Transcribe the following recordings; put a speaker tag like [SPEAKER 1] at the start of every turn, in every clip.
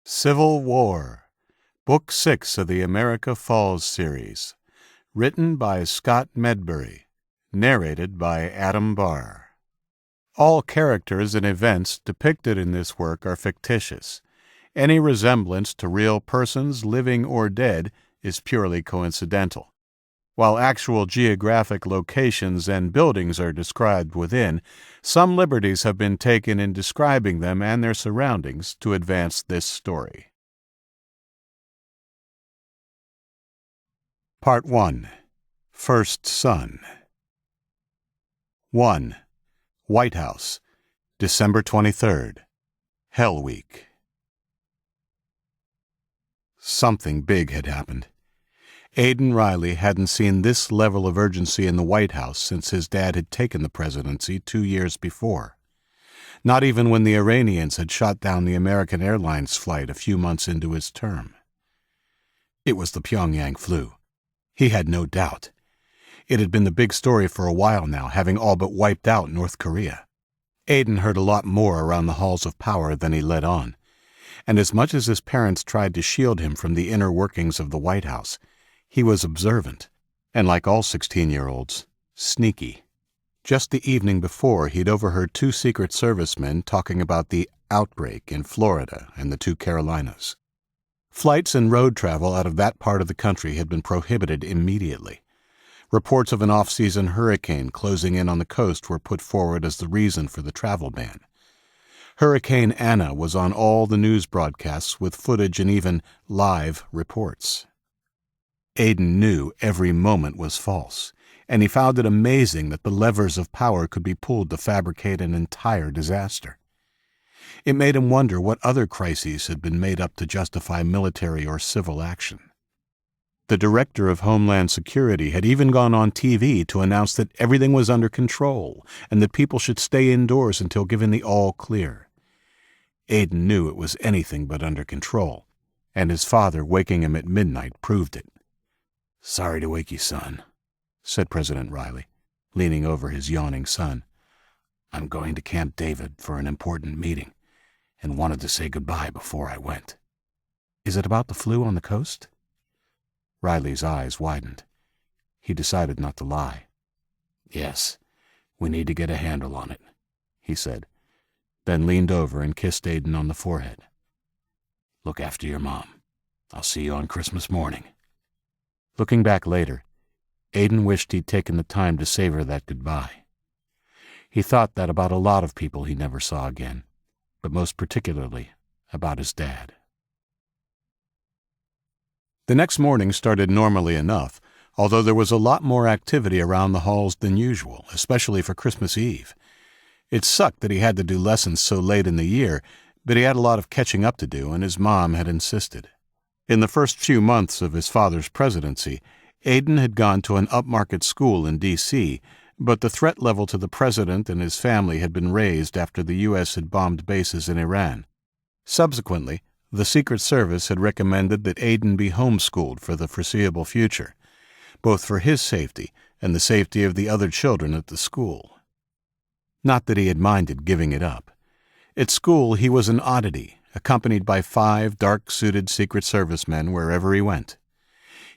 [SPEAKER 1] Civil War, Book 6 of the America Falls series, written by Scott Medbury, narrated by Adam Barr. All characters and events depicted in this work are fictitious. Any resemblance to real persons, living or dead, is purely coincidental. While actual geographic locations and buildings are described within, some liberties have been taken in describing them and their surroundings to advance this story. Part 1. First Son. 1. White House, December 23rd. Hell Week. Something big had happened. Aidan Riley hadn't seen this level of urgency in the White House since his dad had taken the presidency 2 years before. Not even when the Iranians had shot down the American Airlines flight a few months into his term. It was the Pyongyang flu. He had no doubt. It had been the big story for a while now, having all but wiped out North Korea. Aidan heard a lot more around the halls of power than he let on, and as much as his parents tried to shield him from the inner workings of the White House, he was observant, and like all 16-year-olds, sneaky. Just the evening before, he'd overheard 2 Secret Service men talking about the outbreak in Florida and the 2 Carolinas. Flights and road travel out of that part of the country had been prohibited immediately. Reports of an off-season hurricane closing in on the coast were put forward as the reason for the travel ban. Hurricane Anna was on all the news broadcasts with footage and even live reports. Aidan knew every moment was false, and he found it amazing that the levers of power could be pulled to fabricate an entire disaster. It made him wonder what other crises had been made up to justify military or civil action. The Director of Homeland Security had even gone on TV to announce that everything was under control and that people should stay indoors until given the all-clear. Aidan knew it was anything but under control, and his father waking him at midnight proved it. "Sorry to wake you, son," said President Riley, leaning over his yawning son. "I'm going to Camp David for an important meeting, and wanted to say goodbye before I went." "Is it about the flu on the coast?" Riley's eyes widened. He decided not to lie. "Yes, we need to get a handle on it," he said, then leaned over and kissed Aidan on the forehead. "Look after your mom. I'll see you on Christmas morning." Looking back later, Aidan wished he'd taken the time to savor that goodbye. He thought that about a lot of people he never saw again, but most particularly about his dad. The next morning started normally enough, although there was a lot more activity around the halls than usual, especially for Christmas Eve. It sucked that he had to do lessons so late in the year, but he had a lot of catching up to do, and his mom had insisted. In the first few months of his father's presidency, Aidan had gone to an upmarket school in D.C., but the threat level to the president and his family had been raised after the U.S. had bombed bases in Iran. Subsequently, the Secret Service had recommended that Aidan be homeschooled for the foreseeable future, both for his safety and the safety of the other children at the school. Not that he had minded giving it up. At school, he was an oddity, accompanied by 5 dark-suited Secret Service men wherever he went.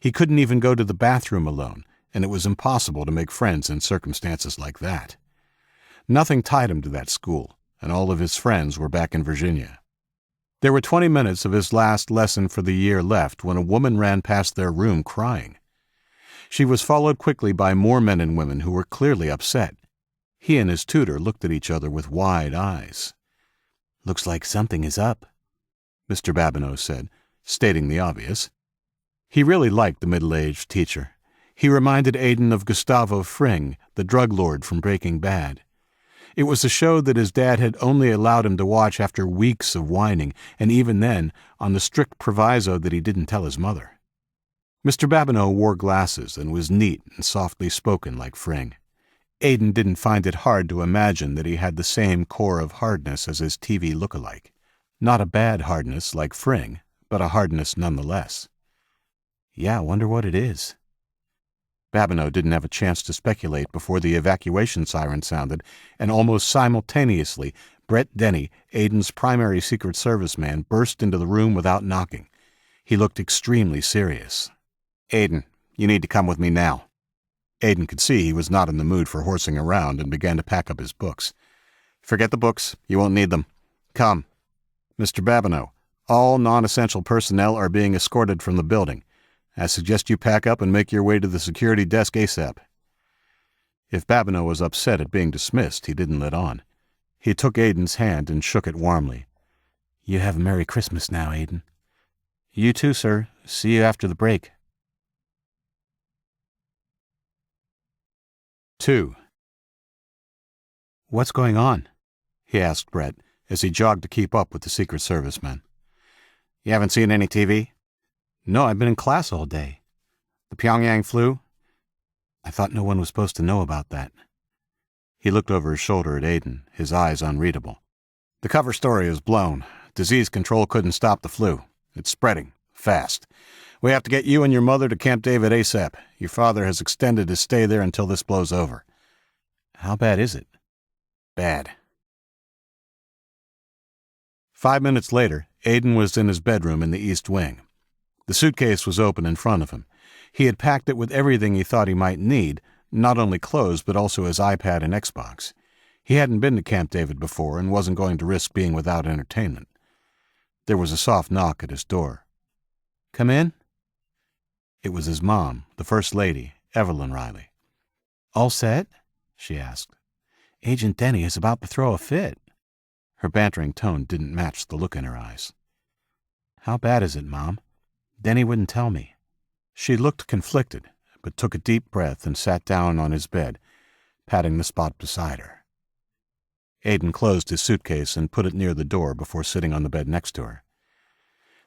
[SPEAKER 1] He couldn't even go to the bathroom alone, and it was impossible to make friends in circumstances like that. Nothing tied him to that school, and all of his friends were back in Virginia. There were 20 minutes of his last lesson for the year left when a woman ran past their room crying. She was followed quickly by more men and women who were clearly upset. He and his tutor looked at each other with wide eyes. "Looks like something is up," Mr. Babineau said, stating the obvious. He really liked the middle-aged teacher. He reminded Aidan of Gustavo Fring, the drug lord from Breaking Bad. It was a show that his dad had only allowed him to watch after weeks of whining, and even then, on the strict proviso that he didn't tell his mother. Mr. Babineau wore glasses and was neat and softly spoken like Fring. Aidan didn't find it hard to imagine that he had the same core of hardness as his TV look-alike. Not a bad hardness like Fring, but a hardness nonetheless. "Yeah, I wonder what it is." Babineau didn't have a chance to speculate before the evacuation siren sounded, and almost simultaneously, Brett Denny, Aiden's primary Secret Service man, burst into the room without knocking. He looked extremely serious. "Aiden, you need to come with me now." Aiden could see he was not in the mood for horsing around and began to pack up his books. "Forget the books. You won't need them. Come." "Mr. Babineau, all non-essential personnel are being escorted from the building. I suggest you pack up and make your way to the security desk ASAP." If Babineau was upset at being dismissed, he didn't let on. He took Aiden's hand and shook it warmly. "You have a Merry Christmas now, Aiden." "You too, sir. See you after the break." 2. "What's going on?" he asked Brett as he jogged to keep up with the Secret Service men. "You haven't seen any TV?" "No, I've been in class all day." "The Pyongyang flu?" "I thought no one was supposed to know about that." He looked over his shoulder at Aiden, his eyes unreadable. "The cover story is blown. Disease control couldn't stop the flu. It's spreading. Fast. We have to get you and your mother to Camp David ASAP. Your father has extended his stay there until this blows over." "How bad is it?" "Bad." 5 minutes later, Aiden was in his bedroom in the East Wing. The suitcase was open in front of him. He had packed it with everything he thought he might need, not only clothes but also his iPad and Xbox. He hadn't been to Camp David before and wasn't going to risk being without entertainment. There was a soft knock at his door. "Come in?" It was his mom, the First Lady, Evelyn Riley. "All set?" she asked. "Agent Denny is about to throw a fit." Her bantering tone didn't match the look in her eyes. "How bad is it, Mom? Denny wouldn't tell me." She looked conflicted, but took a deep breath and sat down on his bed, patting the spot beside her. Aiden closed his suitcase and put it near the door before sitting on the bed next to her.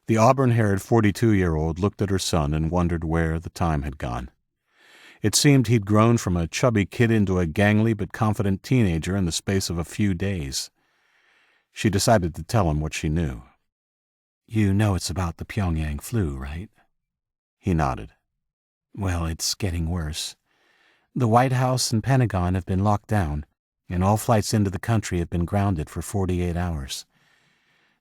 [SPEAKER 1] The auburn-haired 42-year-old looked at her son and wondered where the time had gone. It seemed he'd grown from a chubby kid into a gangly but confident teenager in the space of a few days. She decided to tell him what she knew. "You know it's about the Pyongyang flu, right?" He nodded. "Well, it's getting worse. The White House and Pentagon have been locked down, and all flights into the country have been grounded for 48 hours.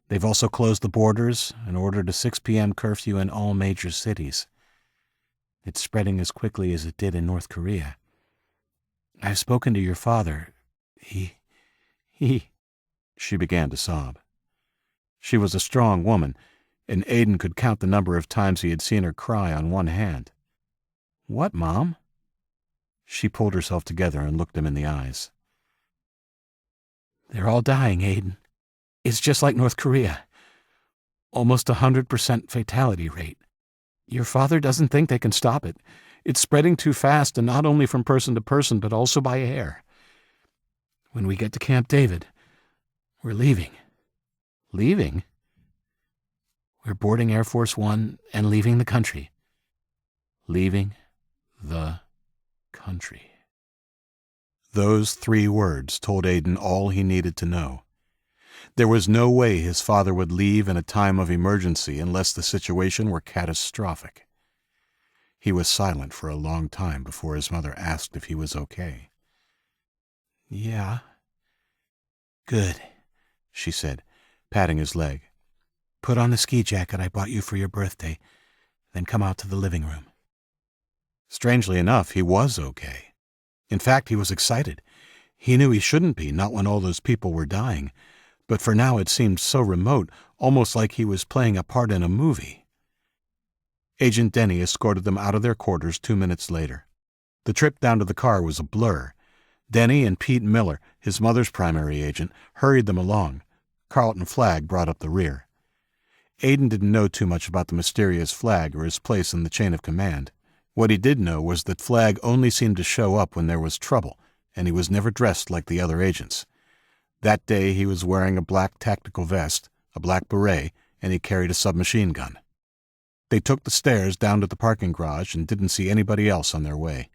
[SPEAKER 1] They've also closed the borders and ordered a 6 p.m. curfew in all major cities. It's spreading as quickly as it did in North Korea. I've spoken to your father. He... She began to sob. She was a strong woman, and Aiden could count the number of times he had seen her cry on one hand. "What, Mom?" She pulled herself together and looked him in the eyes. "They're all dying, Aiden. It's just like North Korea. Almost 100% fatality rate. Your father doesn't think they can stop it. It's spreading too fast, and not only from person to person, but also by air. When we get to Camp David, we're leaving." "Leaving?" "We're boarding Air Force One and leaving the country." Leaving the country. Those 3 words told Aiden all he needed to know. There was no way his father would leave in a time of emergency unless the situation were catastrophic. He was silent for a long time before his mother asked if he was okay. "Yeah." "Good," she said, patting his leg. "Put on the ski jacket I bought you for your birthday, then come out to the living room." Strangely enough, he was okay. In fact, he was excited. He knew he shouldn't be, not when all those people were dying, but for now it seemed so remote, almost like he was playing a part in a movie. Agent Denny escorted them out of their quarters 2 minutes later. The trip down to the car was a blur. Denny and Pete Miller, his mother's primary agent, hurried them along. Carlton Flagg brought up the rear. Aiden didn't know too much about the mysterious Flagg or his place in the chain of command. What he did know was that Flagg only seemed to show up when there was trouble, and he was never dressed like the other agents. That day he was wearing a black tactical vest, a black beret, and he carried a submachine gun. They took the stairs down to the parking garage and didn't see anybody else on their way.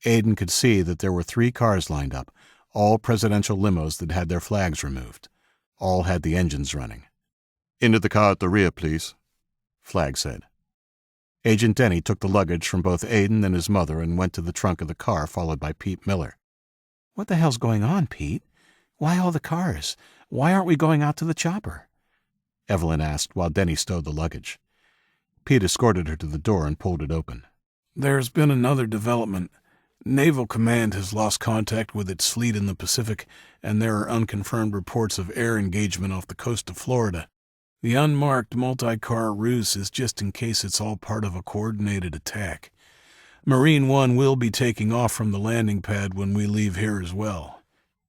[SPEAKER 1] Aiden could see that there were 3 cars lined up, all presidential limos that had their flags removed. All had the engines running. "Into the car at the rear, please," Flagg said. Agent Denny took the luggage from both Aiden and his mother and went to the trunk of the car, followed by Pete Miller. "What the hell's going on, Pete? Why all the cars? Why aren't we going out to the chopper?" Evelyn asked while Denny stowed the luggage. Pete escorted her to the door and pulled it open. "There's been another development. Naval Command has lost contact with its fleet in the Pacific, and there are unconfirmed reports of air engagement off the coast of Florida. The unmarked multi-car ruse is just in case it's all part of a coordinated attack. Marine One will be taking off from the landing pad when we leave here as well,"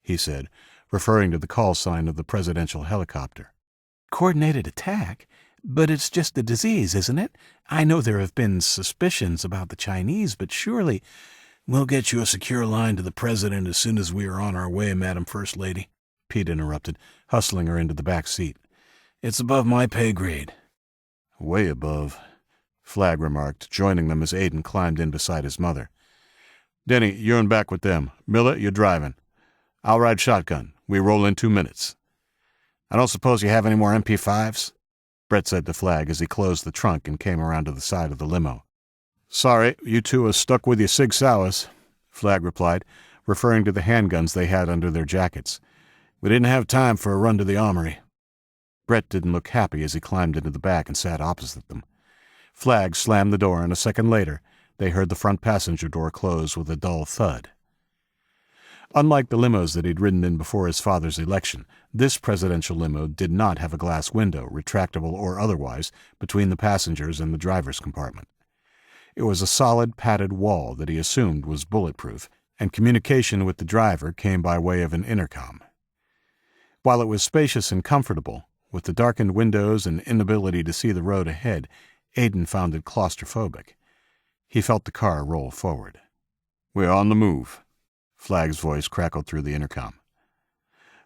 [SPEAKER 1] he said, referring to the call sign of the presidential helicopter. "Coordinated attack? But it's just a disease, isn't it? I know there have been suspicions about the Chinese, but surely—" "We'll get you a secure line to the president as soon as we are on our way, Madam First Lady," Pete interrupted, hustling her into the back seat. "It's above my pay grade." "Way above," Flagg remarked, joining them as Aiden climbed in beside his mother. "Denny, you're in back with them. Miller, you're driving. I'll ride shotgun. We roll in 2 minutes." "I don't suppose you have any more MP5s?" Brett said to Flagg as he closed the trunk and came around to the side of the limo. "Sorry, you two are stuck with your Sig Sauers," Flagg replied, referring to the handguns they had under their jackets. "We didn't have time for a run to the armory." Brett didn't look happy as he climbed into the back and sat opposite them. Flagg slammed the door, and a second later, they heard the front passenger door close with a dull thud. Unlike the limos that he'd ridden in before his father's election, this presidential limo did not have a glass window, retractable or otherwise, between the passengers and the driver's compartment. It was a solid padded wall that he assumed was bulletproof, and communication with the driver came by way of an intercom. While it was spacious and comfortable, with the darkened windows and inability to see the road ahead, Aiden found it claustrophobic. He felt the car roll forward. "We're on the move," Flagg's voice crackled through the intercom.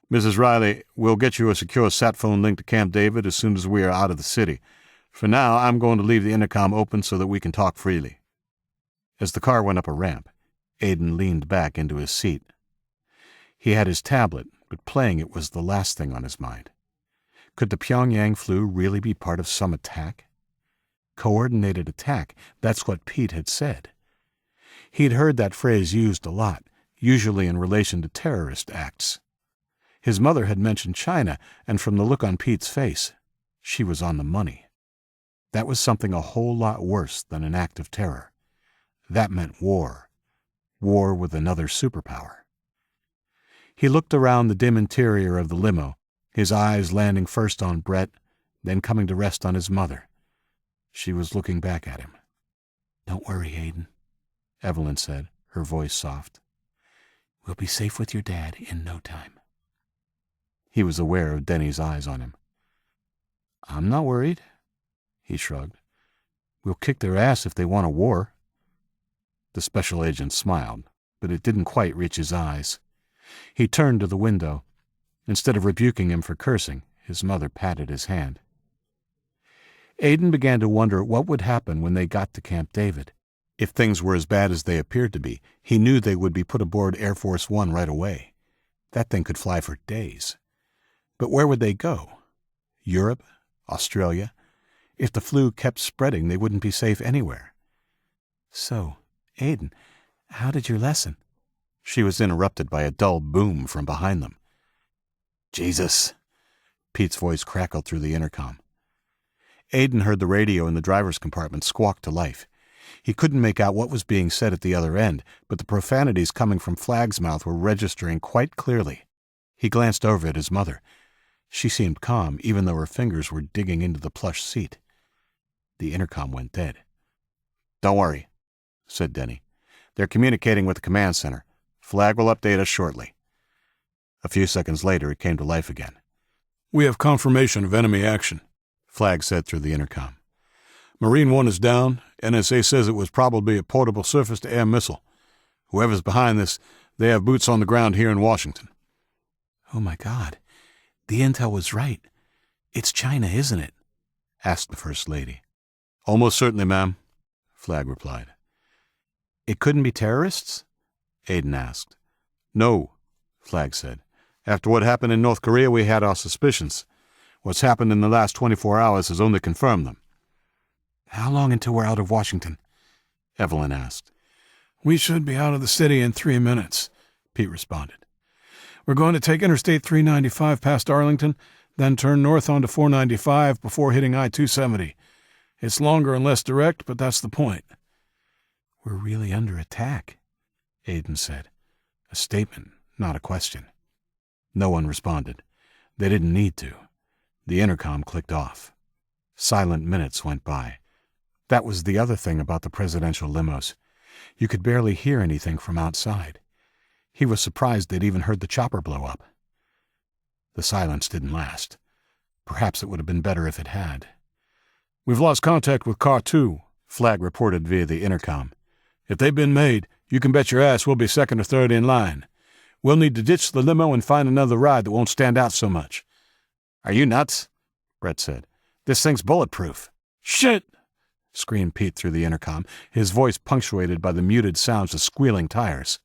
[SPEAKER 1] "Mrs. Riley, we'll get you a secure sat phone link to Camp David as soon as we are out of the city. For now, I'm going to leave the intercom open so that we can talk freely." As the car went up a ramp, Aiden leaned back into his seat. He had his tablet, but playing it was the last thing on his mind. Could the Pyongyang flu really be part of some attack? Coordinated attack, that's what Pete had said. He'd heard that phrase used a lot, usually in relation to terrorist acts. His mother had mentioned China, and from the look on Pete's face, she was on the money. That was something a whole lot worse than an act of terror. That meant war. War with another superpower. He looked around the dim interior of the limo, his eyes landing first on Brett, then coming to rest on his mother. She was looking back at him. "Don't worry, Aiden," Evelyn said, her voice soft. "We'll be safe with your dad in no time." He was aware of Denny's eyes on him. "I'm not worried," he shrugged. "We'll kick their ass if they want a war." The special agent smiled, but it didn't quite reach his eyes. He turned to the window. Instead of rebuking him for cursing, his mother patted his hand. Aiden began to wonder what would happen when they got to Camp David. If things were as bad as they appeared to be, he knew they would be put aboard Air Force One right away. That thing could fly for days. But where would they go? Europe? Australia? If the flu kept spreading, they wouldn't be safe anywhere. "So, Aiden, how did your lesson?" She was interrupted by a dull boom from behind them. "Jesus!" Pete's voice crackled through the intercom. Aiden heard the radio in the driver's compartment squawk to life. He couldn't make out what was being said at the other end, but the profanities coming from Flagg's mouth were registering quite clearly. He glanced over at his mother. She seemed calm, even though her fingers were digging into the plush seat. The intercom went dead. "Don't worry," said Denny. "They're communicating with the command center. Flagg will update us shortly." A few seconds later, it came to life again. "We have confirmation of enemy action," Flagg said through the intercom. "Marine One is down. NSA says it was probably a portable surface-to-air missile. Whoever's behind this, they have boots on the ground here in Washington." "Oh my God, the intel was right. It's China, isn't it?" asked the First Lady. "Almost certainly, ma'am," Flagg replied. "It couldn't be terrorists?" Aiden asked. "No," Flagg said. "After what happened in North Korea, we had our suspicions. What's happened in the last 24 hours has only confirmed them." "How long until we're out of Washington?" Evelyn asked. "We should be out of the city in 3 minutes," Pete responded.
[SPEAKER 2] We're going to take Interstate 395 past Arlington, then turn north onto 495 before hitting I-270. It's longer and less direct, but that's the point."
[SPEAKER 1] "We're really under attack," Aiden said. A statement, not a question. No one responded. They didn't need to. The intercom clicked off. Silent minutes went by. That was the other thing about the presidential limos. You could barely hear anything from outside. He was surprised they'd even heard the chopper blow up. The silence didn't last. Perhaps it would have been better if it had.
[SPEAKER 2] "We've lost contact with Car 2, Flag reported via the intercom. "If they've been made, you can bet your ass we'll be second or third in line. We'll need to ditch the limo and find another ride that won't stand out so much."
[SPEAKER 1] "Are you nuts?" Brett said. "This thing's bulletproof."
[SPEAKER 2] "Shit!"
[SPEAKER 1] screamed Pete through the intercom, his voice punctuated by the muted sounds of squealing tires.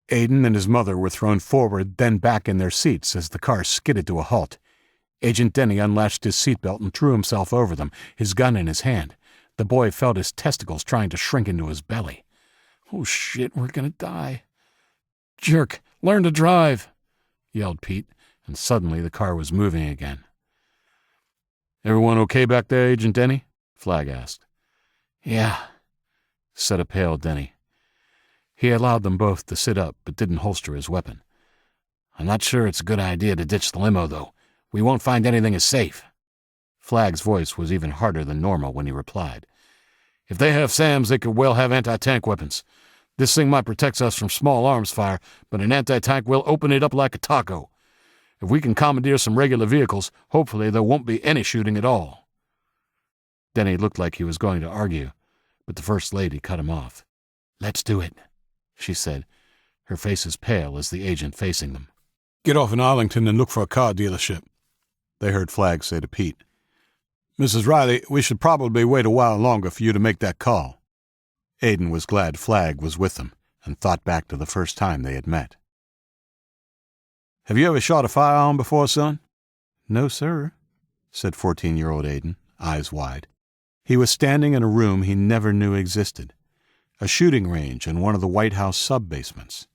[SPEAKER 1] Aiden and his mother were thrown forward, then back in their seats as the car skidded to a halt. Agent Denny unlatched his seatbelt and threw himself over them, his gun in his hand. The boy felt his testicles trying to shrink into his belly.
[SPEAKER 2] "Oh shit, we're gonna die." "Jerk, learn to drive," yelled Pete, and suddenly the car was moving again.
[SPEAKER 1] "Everyone okay back there, Agent Denny?" Flag asked.
[SPEAKER 2] "Yeah,"
[SPEAKER 1] said a pale Denny. He allowed them both to sit up, but didn't holster his weapon.
[SPEAKER 3] "I'm not sure it's a good idea to ditch the limo, though. We won't find anything as safe."
[SPEAKER 1] Flag's voice was even harder than normal when he replied.
[SPEAKER 2] "If they have SAMs, they could well have anti-tank weapons. This thing might protect us from small arms fire, but an anti-tank will open it up like a taco. If we can commandeer some regular vehicles, hopefully there won't be any shooting at all."
[SPEAKER 1] Denny looked like he was going to argue, but the First Lady cut him off.
[SPEAKER 3] "Let's do it,"
[SPEAKER 1] she said, her face as pale as the agent facing them.
[SPEAKER 2] "Get off in Arlington and look for a car dealership,"
[SPEAKER 1] they heard Flag say to Pete.
[SPEAKER 2] "Mrs. Riley, we should probably wait a while longer for you to make that call."
[SPEAKER 1] Aiden was glad Flag was with them and thought back to the first time they had met.
[SPEAKER 2] "Have you ever shot a firearm before, son?"
[SPEAKER 1] "No, sir," said 14-year-old Aiden, eyes wide. He was standing in a room he never knew existed, a shooting range in one of the White House sub-basements.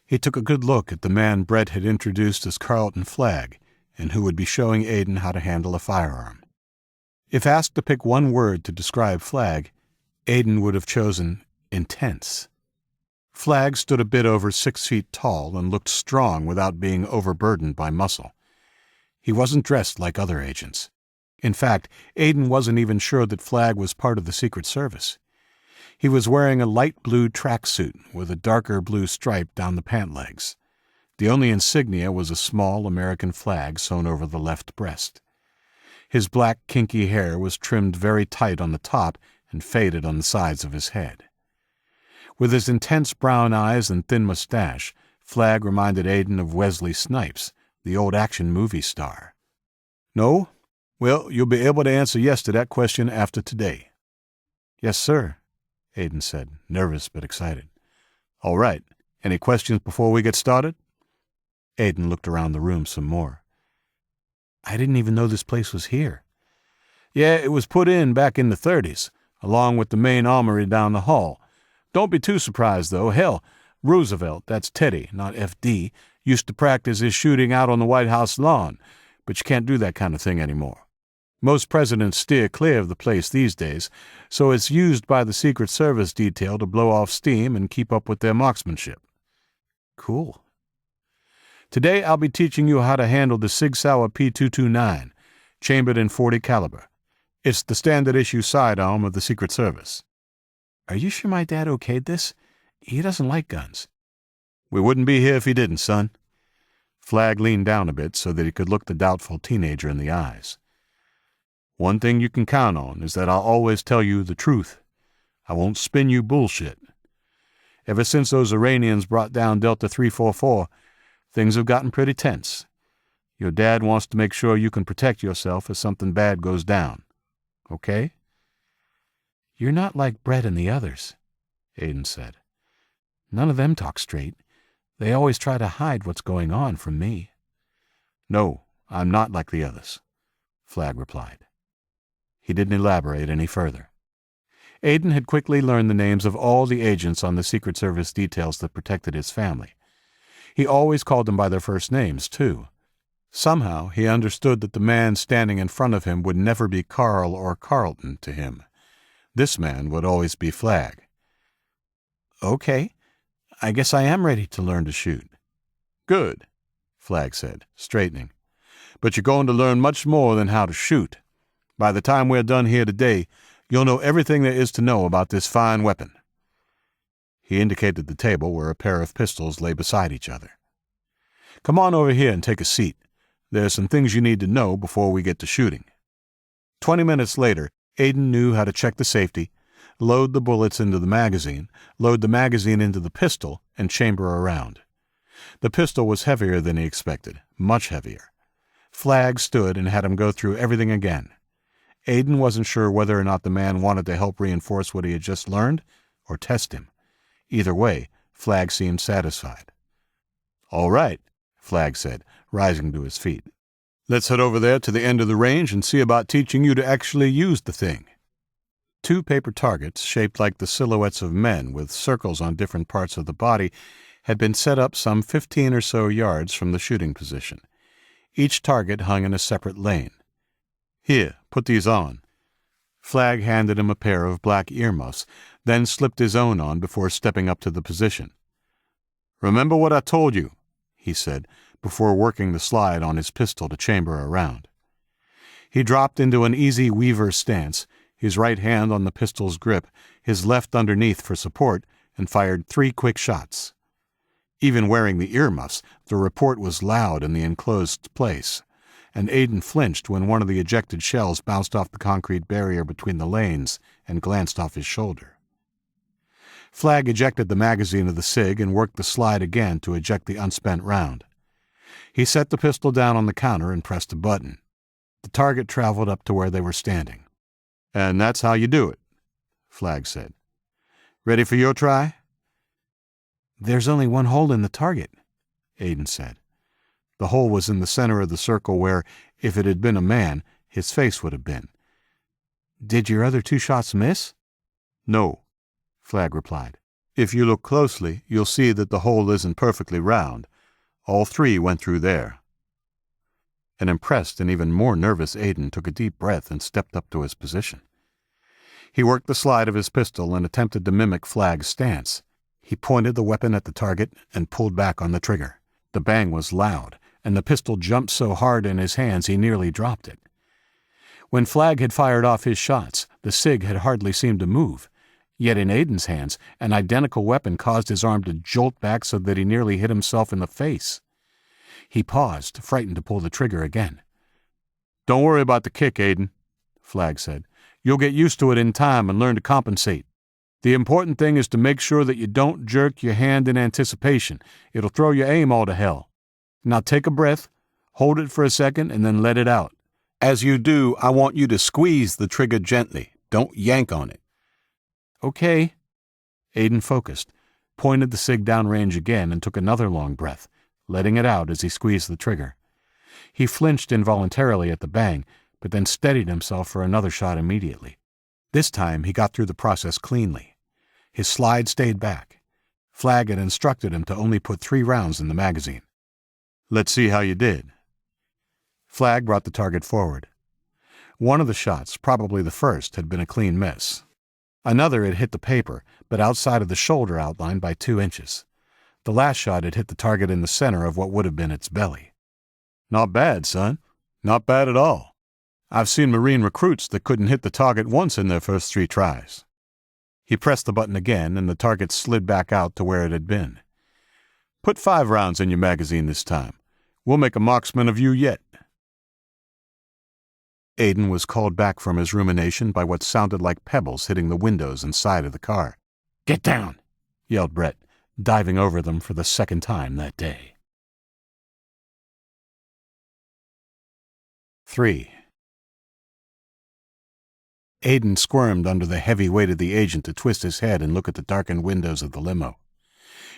[SPEAKER 1] He took a good look at the man Brett had introduced as Carlton Flagg, and who would be showing Aiden how to handle a firearm. If asked to pick one word to describe Flagg, Aiden would have chosen intense. Flagg stood a bit over 6 feet tall and looked strong without being overburdened by muscle. He wasn't dressed like other agents. In fact, Aiden wasn't even sure that Flagg was part of the Secret Service. He was wearing a light blue tracksuit with a darker blue stripe down the pant legs. The only insignia was a small American flag sewn over the left breast. His black, kinky hair was trimmed very tight on the top and faded on the sides of his head. With his intense brown eyes and thin mustache, Flagg reminded Aiden of Wesley Snipes, the old action movie star.
[SPEAKER 2] "No? Well, you'll be able to answer yes to that question after today."
[SPEAKER 1] "Yes, sir," Aiden said, nervous but excited. "All right. Any questions before we get started?" Aiden looked around the room some more. "I didn't even know this place was here."
[SPEAKER 2] "Yeah, it was put in back in the 30s, along with the main armory down the hall. Don't be too surprised, though. Hell, Roosevelt, that's Teddy, not F.D., used to practice his shooting out on the White House lawn, but you can't do that kind of thing anymore. Most presidents steer clear of the place these days, so it's used by the Secret Service detail to blow off steam and keep up with their marksmanship."
[SPEAKER 1] "Cool."
[SPEAKER 2] "Today I'll be teaching you how to handle the Sig Sauer P229, chambered in .40 caliber. It's the standard issue sidearm of the Secret Service."
[SPEAKER 1] "Are you sure my dad okayed this? He doesn't like guns."
[SPEAKER 2] "We wouldn't be here if he didn't, son."
[SPEAKER 1] Flagg leaned down a bit so that he could look the doubtful teenager in the eyes.
[SPEAKER 2] "One thing you can count on is that I'll always tell you the truth. I won't spin you bullshit. Ever since those Iranians brought down Delta 344, things have gotten pretty tense. Your dad wants to make sure you can protect yourself if something bad goes down. Okay?"
[SPEAKER 1] "You're not like Brett and the others," Aiden said. "None of them talk straight. They always try to hide what's going on from me."
[SPEAKER 2] "No, I'm not like the others," Flagg replied.
[SPEAKER 1] He didn't elaborate any further. Aiden had quickly learned the names of all the agents on the Secret Service details that protected his family.
[SPEAKER 2] He always called them by their first names, too. Somehow he understood that the man standing in front of him would never be Carl or Carlton to him. This man would always be Flag. "Okay, I guess I am ready to learn to shoot."
[SPEAKER 1] "Good," Flag said, straightening. "But you're going to learn much more than how to shoot. By the time we're done here today, you'll know everything there is to know about this fine weapon." He indicated the table where a pair of pistols lay beside each other. "Come on over here and take a seat. There are some things you need to know before we get to shooting." 20 minutes later, Aiden knew how to check the safety, load the bullets into the magazine, load the magazine into the pistol, and chamber around. The pistol was heavier than he expected, much heavier. Flag stood and had him go through everything again. Aiden wasn't sure whether or not the man wanted to help reinforce what he had just learned or test him. Either way, Flag seemed satisfied. "All right," Flag said, rising to his feet. "Let's head over there to the end of the range and see about teaching you to actually use the thing." 2 paper targets, shaped like the silhouettes of men with circles on different parts of the body, had been set up some 15 or so yards from the shooting position. Each target hung in a separate lane. "Here, put these on." Flag handed him a pair of black earmuffs, then slipped his own on before stepping up to the position. "Remember what I told you," he said, before working the slide on his pistol to chamber around. He dropped into an easy weaver stance, his right hand on the pistol's grip, his left underneath for support, and fired 3 quick shots. Even wearing the earmuffs, the report was loud in the enclosed place, and Aiden flinched when one of the ejected shells bounced off the concrete barrier between the lanes and glanced off his shoulder. Flag ejected the magazine of the SIG and worked the slide again to eject the unspent round. He set the pistol down on the counter and pressed a button. The target traveled up to where they were standing. "And that's how you do it," Flag said. "Ready for your try?"
[SPEAKER 2] "There's only one hole in the target," Aiden said. The hole was in the center of the circle where, if it had been a man, his face would have been. "Did your other 2 shots miss?"
[SPEAKER 1] "No," Flag replied. "If you look closely, you'll see that the hole isn't perfectly round. All 3 went through there." An impressed and even more nervous Aiden took a deep breath and stepped up to his position. He worked the slide of his pistol and attempted to mimic Flag's stance. He pointed the weapon at the target and pulled back on the trigger. The bang was loud, and the pistol jumped so hard in his hands he nearly dropped it. When Flag had fired off his shots, the SIG had hardly seemed to move. Yet in Aiden's hands, an identical weapon caused his arm to jolt back so that he nearly hit himself in the face. He paused, frightened to pull the trigger again. "Don't worry about the kick, Aiden," Flag said. "You'll get used to it in time and learn to compensate. The important thing is to make sure that you don't jerk your hand in anticipation. It'll throw your aim all to hell. Now take a breath, hold it for a second, and then let it out. As you do, I want you to squeeze the trigger gently. Don't yank on it." "Okay." Aiden focused, pointed the SIG downrange again, and took another long breath, letting it out as he squeezed the trigger. He flinched involuntarily at the bang, but then steadied himself for another shot immediately. This time he got through the process cleanly. His slide stayed back. Flag had instructed him to only put 3 rounds in the magazine. "Let's see how you did." Flag brought the target forward. One of the shots, probably the first, had been a clean miss. Another had hit the paper, but outside of the shoulder outline by 2 inches. The last shot had hit the target in the center of what would have been its belly. "Not bad, son. Not bad at all. I've seen Marine recruits that couldn't hit the target once in their first 3 tries." He pressed the button again, and the target slid back out to where it had been. "Put 5 rounds in your magazine this time. We'll make a marksman of you yet." Aiden was called back from his rumination by what sounded like pebbles hitting the windows and side of the car.
[SPEAKER 3] "Get down!"
[SPEAKER 2] yelled Brett, diving over them for the 2nd time that day. 3. Aiden squirmed under the heavy weight of the agent to twist his head and look at the darkened windows of the limo.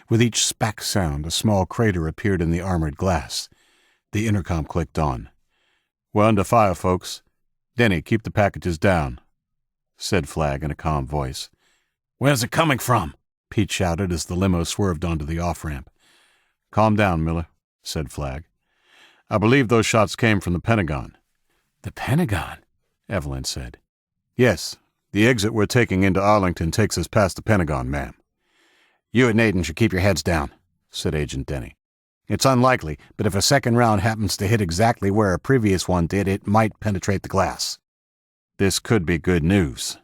[SPEAKER 2] With each spack sound, a small crater appeared in the armored glass. The intercom clicked on. "We're under fire, folks. Denny, keep the packages down," said Flag in a calm voice.
[SPEAKER 3] "Where's it coming from?"
[SPEAKER 2] Pete shouted as the limo swerved onto the off-ramp.
[SPEAKER 1] Calm down, Miller, said Flagg. I believe those shots came from the Pentagon.
[SPEAKER 3] The Pentagon?
[SPEAKER 1] Evelyn said. Yes, the exit we're taking into Arlington takes us past the Pentagon, ma'am.
[SPEAKER 3] You and Aiden should keep your heads down, said Agent Denny. It's unlikely, but if a second round happens to hit exactly where a previous one did, it might penetrate the glass.
[SPEAKER 1] This could be good news,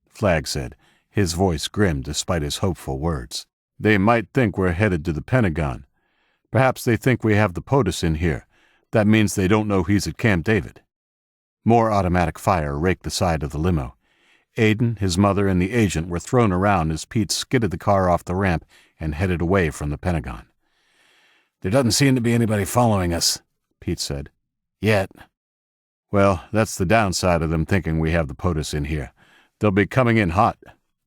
[SPEAKER 1] Flagg said, his voice grim despite his hopeful words. They might think we're headed to the Pentagon. Perhaps they think we have the POTUS in here. That means they don't know he's at Camp David. More automatic fire raked the side of the limo. Aiden, his mother, and the agent were thrown around as Pete skidded the car off the ramp and headed away from the Pentagon.
[SPEAKER 3] There doesn't seem to be anybody following us, Pete said. Yet.
[SPEAKER 1] Well, that's the downside of them thinking we have the POTUS in here. They'll be coming in hot,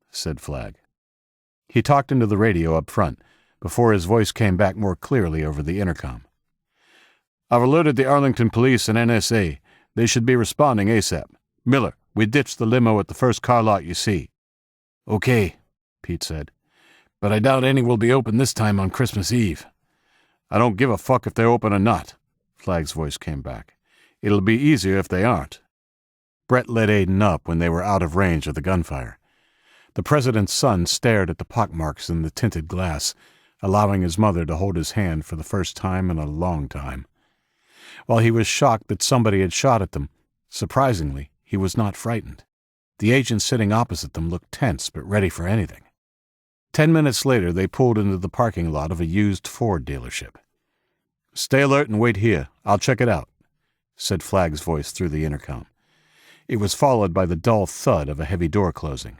[SPEAKER 1] said Flagg. He talked into the radio up front, before his voice came back more clearly over the intercom. I've alerted the Arlington police and NSA. They should be responding ASAP. Miller, we ditched the limo at the first car lot you see.
[SPEAKER 3] Okay, Pete said. But I doubt any will be open this time on Christmas Eve.
[SPEAKER 1] I don't give a fuck if they're open or not, Flagg's voice came back. It'll be easier if they aren't. Brett led Aiden up when they were out of range of the gunfire. The president's son stared at the pockmarks in the tinted glass, allowing his mother to hold his hand for the first time in a long time. While he was shocked that somebody had shot at them, surprisingly, he was not frightened. The agent sitting opposite them looked tense but ready for anything. 10 minutes later, they pulled into the parking lot of a used Ford dealership. Stay alert and wait here. I'll check it out, said Flagg's voice through the intercom. It was followed by the dull thud of a heavy door closing.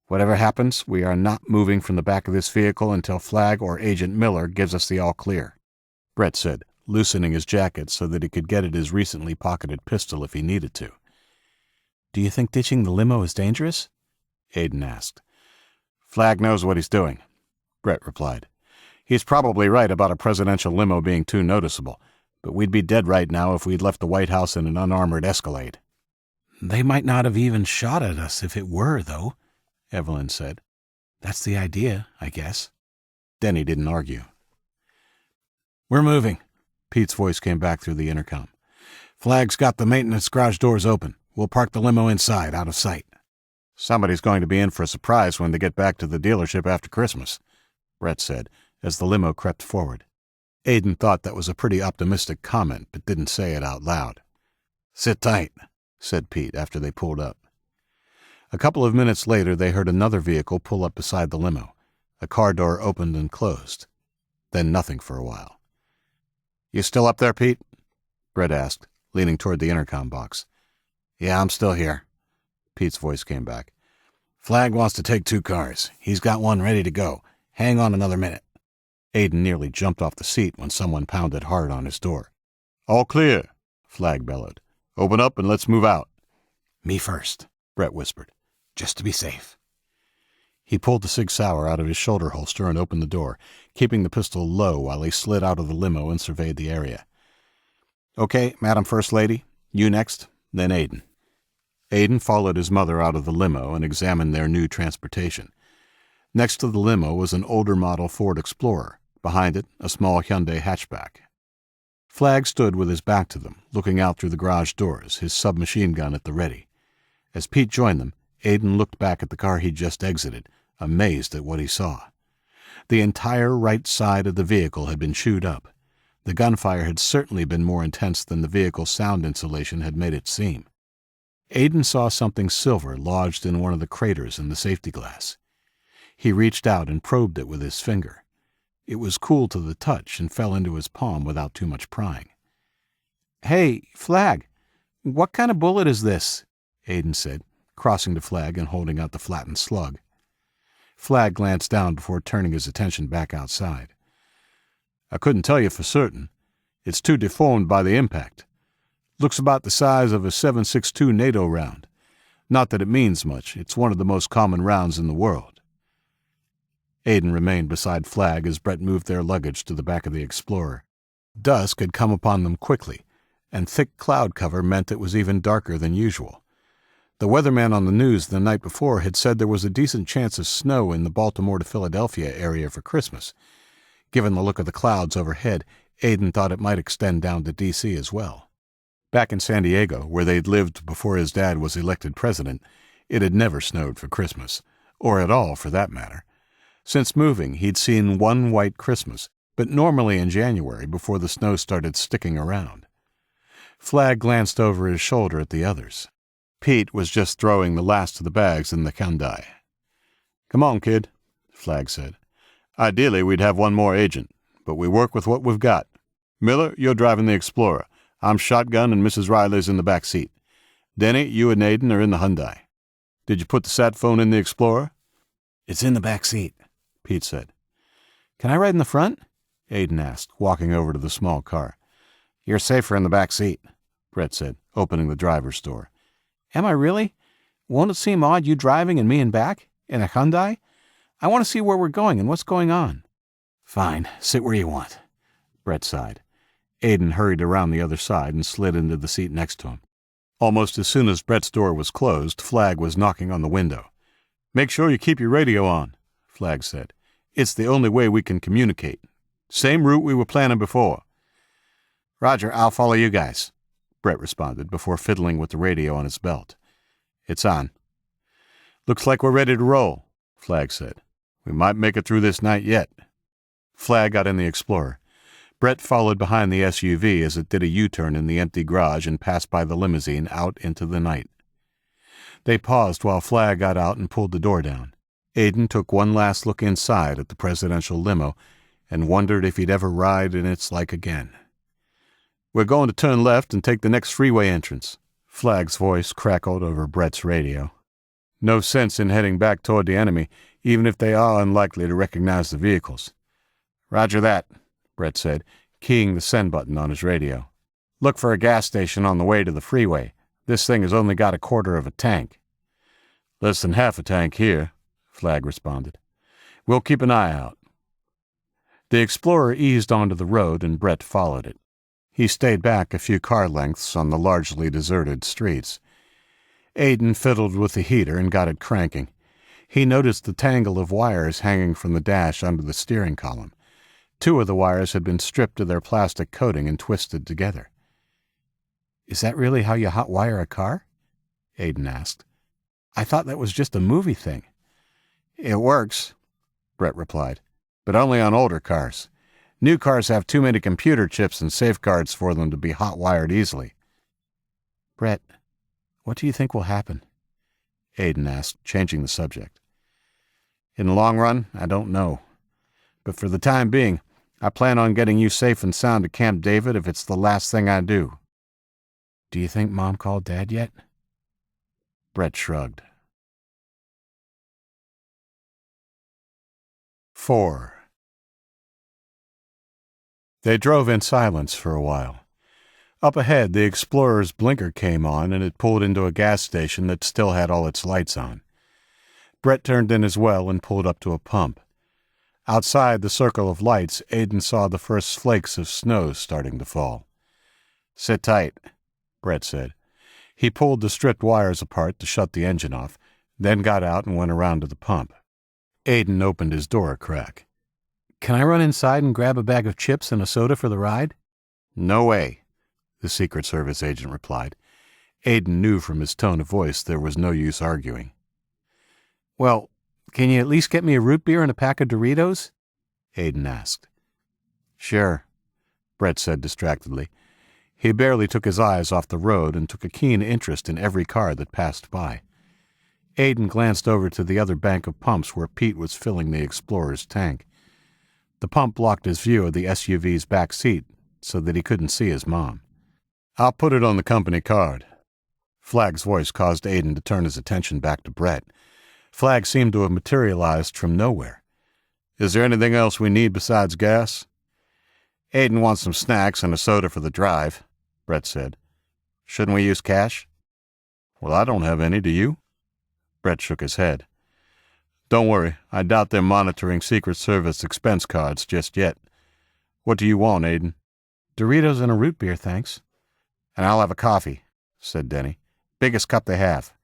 [SPEAKER 1] Whatever happens, we are not moving from the back of this vehicle until Flagg or Agent Miller gives us the all clear, Brett said, loosening his jacket so that he could get at his recently pocketed pistol if he needed to.
[SPEAKER 2] Do you think ditching the limo is dangerous?
[SPEAKER 1] Aiden asked. Flagg knows what he's doing, Brett replied. He's probably right about a presidential limo being too noticeable, but we'd be dead right now if we'd left the White House in an unarmored Escalade.
[SPEAKER 2] They might not have even shot at us if it were, though, Evelyn said. That's the idea, I guess.
[SPEAKER 1] Denny didn't argue.
[SPEAKER 2] We're moving,
[SPEAKER 1] Pete's voice came back through the intercom.
[SPEAKER 2] Flagg's got the maintenance garage doors open. We'll park the limo inside, out of sight.
[SPEAKER 1] Somebody's going to be in for a surprise when they get back to the dealership after Christmas, Brett said, as the limo crept forward. Aiden thought that was a pretty optimistic comment, but didn't say it out loud.
[SPEAKER 2] Sit tight,
[SPEAKER 1] said Pete after they pulled up. A couple of minutes later, they heard another vehicle pull up beside the limo. A car door opened and closed. Then nothing for a while. You still up there, Pete? Brett asked, leaning toward the intercom box.
[SPEAKER 2] Yeah, I'm still here.
[SPEAKER 1] Pete's voice came back.
[SPEAKER 2] Flagg wants to take 2 cars. He's got one ready to go. Hang on another minute.
[SPEAKER 1] Aiden nearly jumped off the seat when someone pounded hard on his door. All clear, Flagg bellowed. Open up and let's move out.
[SPEAKER 2] Me first,
[SPEAKER 1] Brett whispered.
[SPEAKER 2] Just to be safe.
[SPEAKER 1] He pulled the Sig Sauer out of his shoulder holster and opened the door, keeping the pistol low while he slid out of the limo and surveyed the area. Okay, Madam First Lady, you next, then Aiden. Aiden followed his mother out of the limo and examined their new transportation. Next to the limo was an older model Ford Explorer. Behind it, a small Hyundai hatchback. Flagg stood with his back to them, looking out through the garage doors, his submachine gun at the ready. As Pete joined them, Aiden looked back at the car he'd just exited, amazed at what he saw. The entire right side of the vehicle had been chewed up. The gunfire had certainly been more intense than the vehicle's sound insulation had made it seem. Aiden saw something silver lodged in one of the craters in the safety glass. He reached out and probed it with his finger. It was cool to the touch and fell into his palm without too much prying.
[SPEAKER 2] Hey, Flagg, what kind of bullet is this? Aiden said, crossing to Flagg and holding out the flattened slug.
[SPEAKER 1] Flagg glanced down before turning his attention back outside. I couldn't tell you for certain. It's too deformed by the impact. Looks about the size of a .762 NATO round. Not that it means much. It's one of the most common rounds in the world. Aiden remained beside Flagg as Brett moved their luggage to the back of the Explorer. Dusk had come upon them quickly, and thick cloud cover meant it was even darker than usual. The weatherman on the news the night before had said there was a decent chance of snow in the Baltimore to Philadelphia area for Christmas. Given the look of the clouds overhead, Aiden thought it might extend down to D.C. as well. Back in San Diego, where they'd lived before his dad was elected president, it had never snowed for Christmas, or at all for that matter. Since moving, he'd seen one white Christmas, but normally in January before the snow started sticking around. Flagg glanced over his shoulder at the others. Pete was just throwing the last of the bags in the Hyundai. "Come on, kid," Flagg said. "Ideally, we'd have one more agent, but we work with what we've got. Miller, you're driving the Explorer. I'm shotgun and Mrs. Riley's in the back seat. Denny, you and Aiden are in the Hyundai. Did you put the sat phone in the Explorer?"
[SPEAKER 3] "It's in the back seat,"
[SPEAKER 1] Pete said. "Can I ride in the front?" Aiden asked, walking over to the small car.
[SPEAKER 3] "You're safer in the back seat,"
[SPEAKER 1] Brett said, opening the driver's door.
[SPEAKER 2] "Am I really? Won't it seem odd you driving and me in back? In a Hyundai? I want to see where we're going and what's going on."
[SPEAKER 3] "Fine, sit where you want,"
[SPEAKER 1] Brett sighed. Aiden hurried around the other side and slid into the seat next to him. Almost as soon as Brett's door was closed, Flagg was knocking on the window. "Make sure you keep your radio on," Flagg said. "It's the only way we can communicate. Same route we were planning before."
[SPEAKER 3] "Roger, I'll follow you guys,"
[SPEAKER 1] Brett responded before fiddling with the radio on his belt. "It's on." "Looks like we're ready to roll," Flagg said. "We might make it through this night yet." Flagg got in the Explorer. Brett followed behind the SUV as it did a U-turn in the empty garage and passed by the limousine out into the night. They paused while Flagg got out and pulled the door down. Aiden took one last look inside at the presidential limo and wondered if he'd ever ride in its like again. "We're going to turn left and take the next freeway entrance," Flagg's voice crackled over Brett's radio. "No sense in heading back toward the enemy, even if they are unlikely to recognize the vehicles."
[SPEAKER 3] "Roger that,"
[SPEAKER 1] Brett said, keying the send button on his radio.
[SPEAKER 3] "Look for a gas station on the way to the freeway. This thing has only got a quarter of a tank."
[SPEAKER 1] "Less than half a tank here," Flagg responded. "We'll keep an eye out." The Explorer eased onto the road and Brett followed it. He stayed back a few car lengths on the largely deserted streets. Aiden fiddled with the heater and got it cranking. He noticed the tangle of wires hanging from the dash under the steering column. 2 of the wires had been stripped of their plastic coating and twisted together.
[SPEAKER 2] "Is that really how you hot wire a car?" Aiden asked. "I thought that was just a movie thing."
[SPEAKER 3] "It works," Brett replied, "but only on older cars. New cars have too many computer chips and safeguards for them to be hot-wired easily."
[SPEAKER 2] "Brett, what do you think will happen?"
[SPEAKER 1] Aiden asked, changing the subject.
[SPEAKER 3] "In the long run, I don't know. But for the time being, I plan on getting you safe and sound to Camp David if it's the last thing I do."
[SPEAKER 2] "Do you think Mom called Dad yet?"
[SPEAKER 1] Brett shrugged. 4. They drove in silence for a while. Up ahead, the Explorer's blinker came on and it pulled into a gas station that still had all its lights on. Brett turned in as well and pulled up to a pump. Outside the circle of lights, Aiden saw the first flakes of snow starting to fall.
[SPEAKER 3] "Sit tight,"
[SPEAKER 1] Brett said. He pulled the stripped wires apart to shut the engine off, then got out and went around to the pump. Aiden opened his door a crack.
[SPEAKER 2] "Can I run inside and grab a bag of chips and a soda for the ride?"
[SPEAKER 3] "No way,"
[SPEAKER 1] the Secret Service agent replied. Aiden knew from his tone of voice there was no use arguing.
[SPEAKER 2] "Well, can you at least get me a root beer and a pack of Doritos?"
[SPEAKER 1] Aiden asked.
[SPEAKER 3] "Sure,"
[SPEAKER 1] Brett said distractedly. He barely took his eyes off the road and took a keen interest in every car that passed by. Aiden glanced over to the other bank of pumps where Pete was filling the Explorer's tank. The pump blocked his view of the SUV's back seat so that he couldn't see his mom. "I'll put it on the company card." Flagg's voice caused Aiden to turn his attention back to Brett. Flagg seemed to have materialized from nowhere. "Is there anything else we need besides gas?"
[SPEAKER 3] "Aiden wants some snacks and a soda for the drive," Brett said. "Shouldn't we use cash?"
[SPEAKER 1] "Well, I don't have any, do you?" Brett shook his head. "Don't worry, I doubt they're monitoring Secret Service expense cards just yet. What do you want, Aiden?"
[SPEAKER 2] "Doritos and a root beer, thanks."
[SPEAKER 3] "And I'll have a coffee," said Denny. "Biggest cup they have."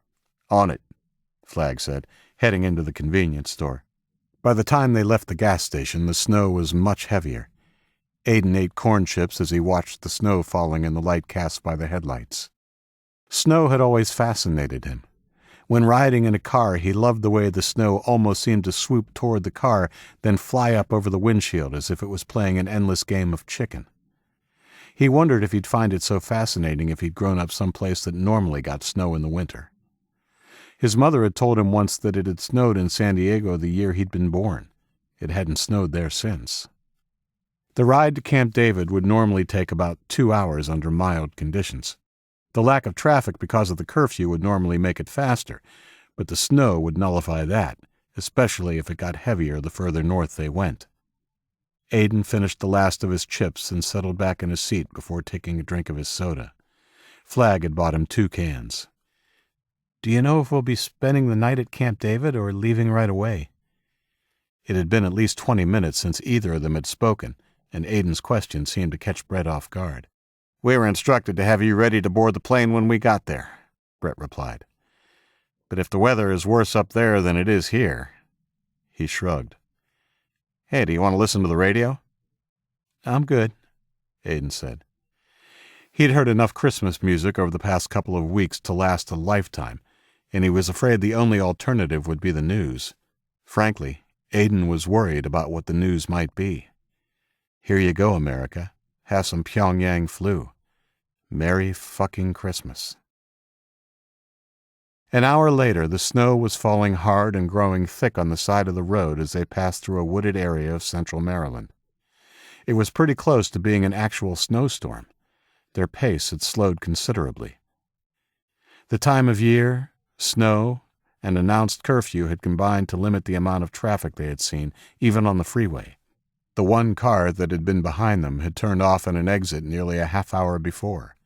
[SPEAKER 1] "On it," Flagg said, heading into the convenience store. By the time they left the gas station, the snow was much heavier. Aiden ate corn chips as he watched the snow falling in the light cast by the headlights. Snow had always fascinated him. When riding in a car, he loved the way the snow almost seemed to swoop toward the car, then fly up over the windshield as if it was playing an endless game of chicken. He wondered if he'd find it so fascinating if he'd grown up someplace that normally got snow in the winter. His mother had told him once that it had snowed in San Diego the year he'd been born. It hadn't snowed there since. The ride to Camp David would normally take about 2 hours under mild conditions. The lack of traffic because of the curfew would normally make it faster, but the snow would nullify that, especially if it got heavier the further north they went. Aiden finished the last of his chips and settled back in his seat before taking a drink of his soda. Flag had bought him 2 cans. "Do you know if we'll be spending the night at Camp David or leaving right away?" It had been at least 20 minutes since either of them had spoken, and Aiden's question seemed to catch Brett off guard. "We were instructed to have you ready to board the plane when we got there," Brett replied. "But if the weather is worse up there than it is here—" He shrugged. "Hey, do you want to listen to the radio?" "I'm good," Aiden said. He'd heard enough Christmas music over the past couple of weeks to last a lifetime, and he was afraid the only alternative would be the news. Frankly, Aiden was worried about what the news might be. Here you go, America. Have some Pyongyang flu. Merry fucking Christmas. An hour later, the snow was falling hard and growing thick on the side of the road as they passed through a wooded area of central Maryland. It was pretty close to being an actual snowstorm. Their pace had slowed considerably. The time of year, snow, and announced curfew had combined to limit the amount of traffic they had seen, even on the freeway. The one car that had been behind them had turned off at an exit nearly a half hour before.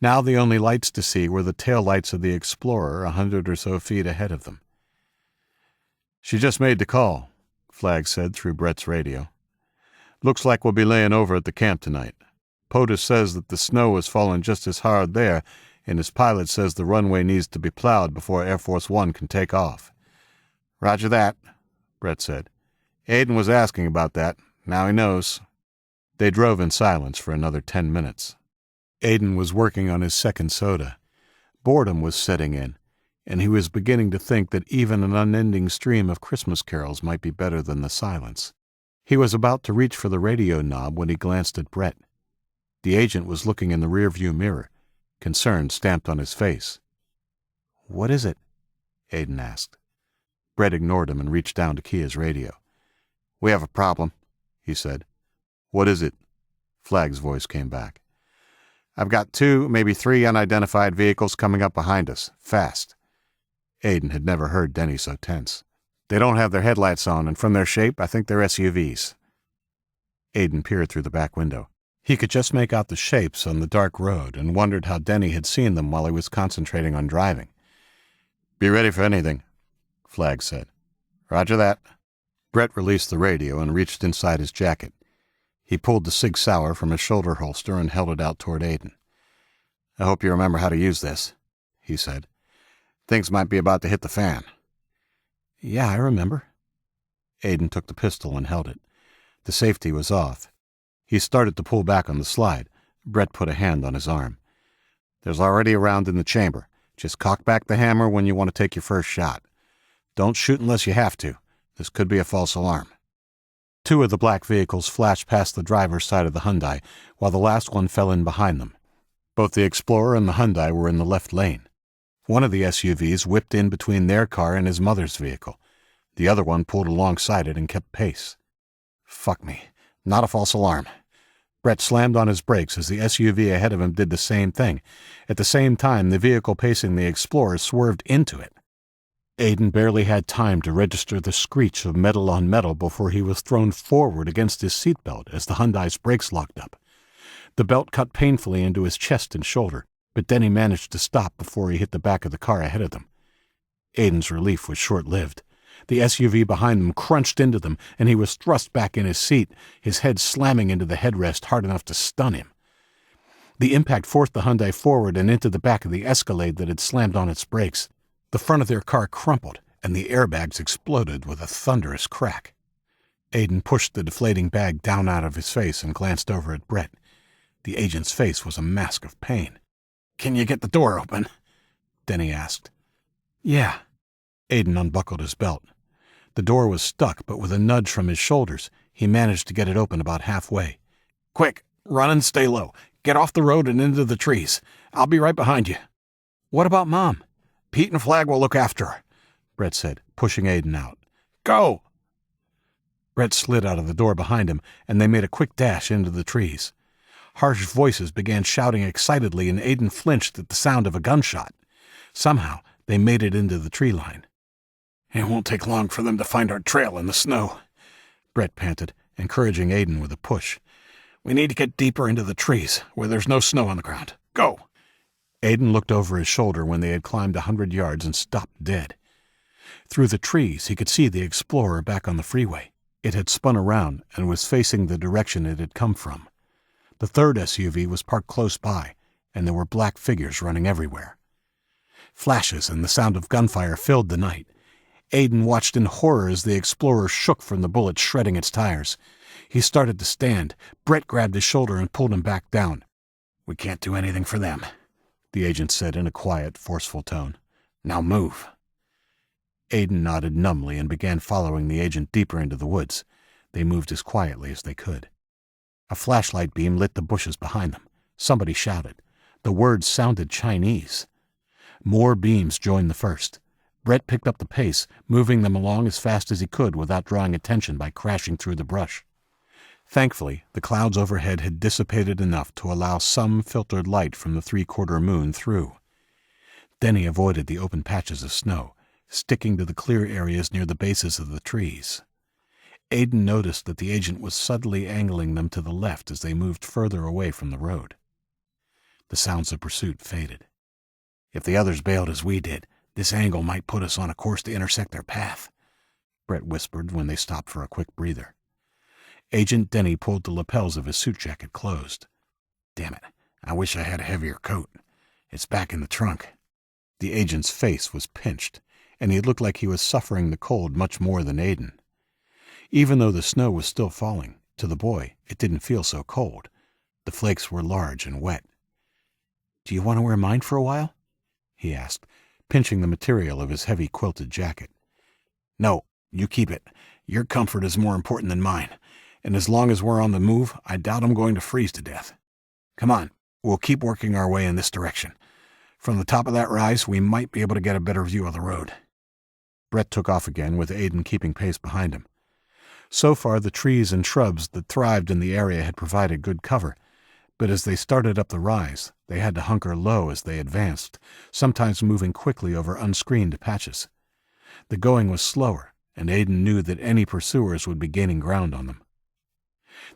[SPEAKER 1] Now the only lights to see were the taillights of the Explorer 100 or so feet ahead of them. "She just made the call," Flag said through Brett's radio. "Looks like we'll be laying over at the camp tonight. POTUS says that the snow is falling just as hard there, and his pilot says the runway needs to be plowed before Air Force One can take off." "Roger that," Brett said. "Aiden was asking about that. Now he knows." They drove in silence for another 10 minutes. Aiden was working on his second soda. Boredom was setting in, and he was beginning to think that even an unending stream of Christmas carols might be better than the silence. He was about to reach for the radio knob when he glanced at Brett. The agent was looking in the rearview mirror, concern stamped on his face. "What is it?" Aiden asked. Brett ignored him and reached down to key his radio. "We have a problem," he said. "What is it?" Flag's voice came back. "I've got 2, maybe 3 unidentified vehicles coming up behind us, fast." Aiden had never heard Denny so tense. "They don't have their headlights on, and from their shape, I think they're SUVs." Aiden peered through the back window. He could just make out the shapes on the dark road and wondered how Denny had seen them while he was concentrating on driving. "Be ready for anything," Flag said. "Roger that." Brett released the radio and reached inside his jacket. He pulled the Sig Sauer from his shoulder holster and held it out toward Aiden. "I hope you remember how to use this," he said. "Things might be about to hit the fan." "Yeah, I remember." Aiden took the pistol and held it. The safety was off. He started to pull back on the slide. Brett put a hand on his arm. "There's already a round in the chamber. Just cock back the hammer when you want to take your first shot. Don't shoot unless you have to. This could be a false alarm." 2 of the black vehicles flashed past the driver's side of the Hyundai, while the last one fell in behind them. Both the Explorer and the Hyundai were in the left lane. One of the SUVs whipped in between their car and his mother's vehicle. The other one pulled alongside it and kept pace. "Fuck me. Not a false alarm." Brett slammed on his brakes as the SUV ahead of him did the same thing. At the same time, the vehicle pacing the Explorer swerved into it. Aiden barely had time to register the screech of metal on metal before he was thrown forward against his seatbelt as the Hyundai's brakes locked up. The belt cut painfully into his chest and shoulder, but then he managed to stop before he hit the back of the car ahead of them. Aiden's relief was short-lived. The SUV behind them crunched into them, and he was thrust back in his seat, his head slamming into the headrest hard enough to stun him. The impact forced the Hyundai forward and into the back of the Escalade that had slammed on its brakes. The front of their car crumpled, and the airbags exploded with a thunderous crack. Aiden pushed the deflating bag down out of his face and glanced over at Brett. The agent's face was a mask of pain.
[SPEAKER 3] "Can you get the door open?"
[SPEAKER 1] Denny asked. "Yeah." Aiden unbuckled his belt. The door was stuck, but with a nudge from his shoulders, he managed to get it open about halfway.
[SPEAKER 3] "Quick, run and stay low. Get off the road and into the trees. I'll be right behind you."
[SPEAKER 1] "What about Mom?"
[SPEAKER 3] "Pete and Flag will look after her,"
[SPEAKER 1] Brett said, pushing Aiden out.
[SPEAKER 3] "Go!"
[SPEAKER 1] Brett slid out of the door behind him, and they made a quick dash into the trees. Harsh voices began shouting excitedly, and Aiden flinched at the sound of a gunshot. Somehow, they made it into the tree line.
[SPEAKER 3] "It won't take long for them to find our trail in the snow,"
[SPEAKER 1] Brett panted, encouraging Aiden with a push.
[SPEAKER 3] "We need to get deeper into the trees, where there's no snow on the ground. Go!"
[SPEAKER 1] Aiden looked over his shoulder when they had climbed 100 yards and stopped dead. Through the trees, he could see the Explorer back on the freeway. It had spun around and was facing the direction it had come from. The third SUV was parked close by, and there were black figures running everywhere. Flashes and the sound of gunfire filled the night. Aiden watched in horror as the Explorer shook from the bullets shredding its tires. He started to stand. Brett grabbed his shoulder and pulled him back down.
[SPEAKER 3] "We can't do anything for them,"
[SPEAKER 1] the agent said in a quiet, forceful tone.
[SPEAKER 3] "Now move."
[SPEAKER 1] Aiden nodded numbly and began following the agent deeper into the woods. They moved as quietly as they could. A flashlight beam lit the bushes behind them. Somebody shouted. The words sounded Chinese. More beams joined the first. Brett picked up the pace, moving them along as fast as he could without drawing attention by crashing through the brush. Thankfully, the clouds overhead had dissipated enough to allow some filtered light from the three-quarter moon through. Denny avoided the open patches of snow, sticking to the clear areas near the bases of the trees. Aiden noticed that the agent was subtly angling them to the left as they moved further away from the road. The sounds of pursuit faded.
[SPEAKER 3] "If the others bailed as we did, this angle might put us on a course to intersect their path,"
[SPEAKER 1] Brett whispered when they stopped for a quick breather. Agent Denny pulled the lapels of his suit jacket closed.
[SPEAKER 3] "Damn it, I wish I had a heavier coat. It's back in the trunk."
[SPEAKER 1] The agent's face was pinched, and he looked like he was suffering the cold much more than Aiden. Even though the snow was still falling, to the boy it didn't feel so cold. The flakes were large and wet. "Do you want to wear mine for a while?" he asked, pinching the material of his heavy quilted jacket.
[SPEAKER 3] "No, you keep it. Your comfort is more important than mine, and as long as we're on the move, I doubt I'm going to freeze to death. Come on, we'll keep working our way in this direction. From the top of that rise, we might be able to get a better view of the road."
[SPEAKER 1] Brett took off again, with Aiden keeping pace behind him. So far, the trees and shrubs that thrived in the area had provided good cover, but as they started up the rise, they had to hunker low as they advanced, sometimes moving quickly over unscreened patches. The going was slower, and Aiden knew that any pursuers would be gaining ground on them.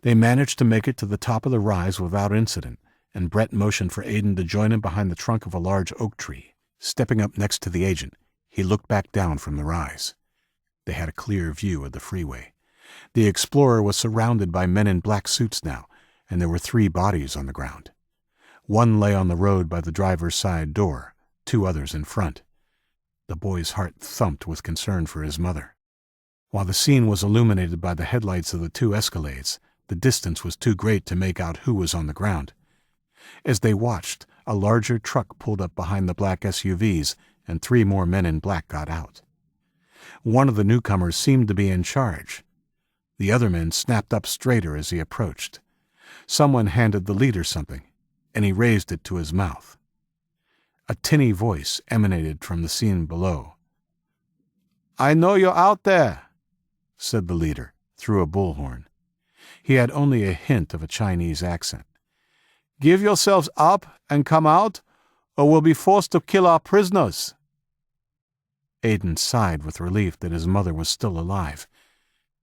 [SPEAKER 1] They managed to make it to the top of the rise without incident, and Brett motioned for Aiden to join him behind the trunk of a large oak tree. Stepping up next to the agent, he looked back down from the rise. They had a clear view of the freeway. The Explorer was surrounded by men in black suits now, and there were 3 bodies on the ground. One lay on the road by the driver's side door, 2 others in front. The boy's heart thumped with concern for his mother. While the scene was illuminated by the headlights of the 2 Escalades, the distance was too great to make out who was on the ground. As they watched, a larger truck pulled up behind the black SUVs, and 3 more men in black got out. One of the newcomers seemed to be in charge. The other men snapped up straighter as he approached. Someone handed the leader something, and he raised it to his mouth. A tinny voice emanated from the scene below. "I know you're out there," said the leader, through a bullhorn. He had only a hint of a Chinese accent. "Give yourselves up and come out, or we'll be forced to kill our prisoners." Aiden sighed with relief that his mother was still alive,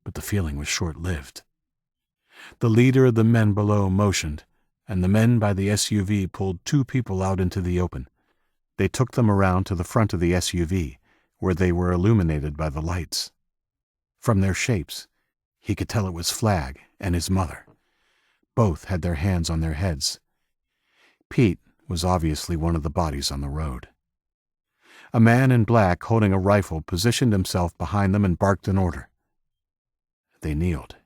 [SPEAKER 1] but the feeling was short-lived. The leader of the men below motioned, and the men by the SUV pulled 2 people out into the open. They took them around to the front of the SUV, where they were illuminated by the lights. From their shapes, he could tell it was Flag and his mother. Both had their hands on their heads. Pete was obviously one of the bodies on the road.
[SPEAKER 2] A man in black holding a rifle positioned himself behind them and barked an order. They kneeled.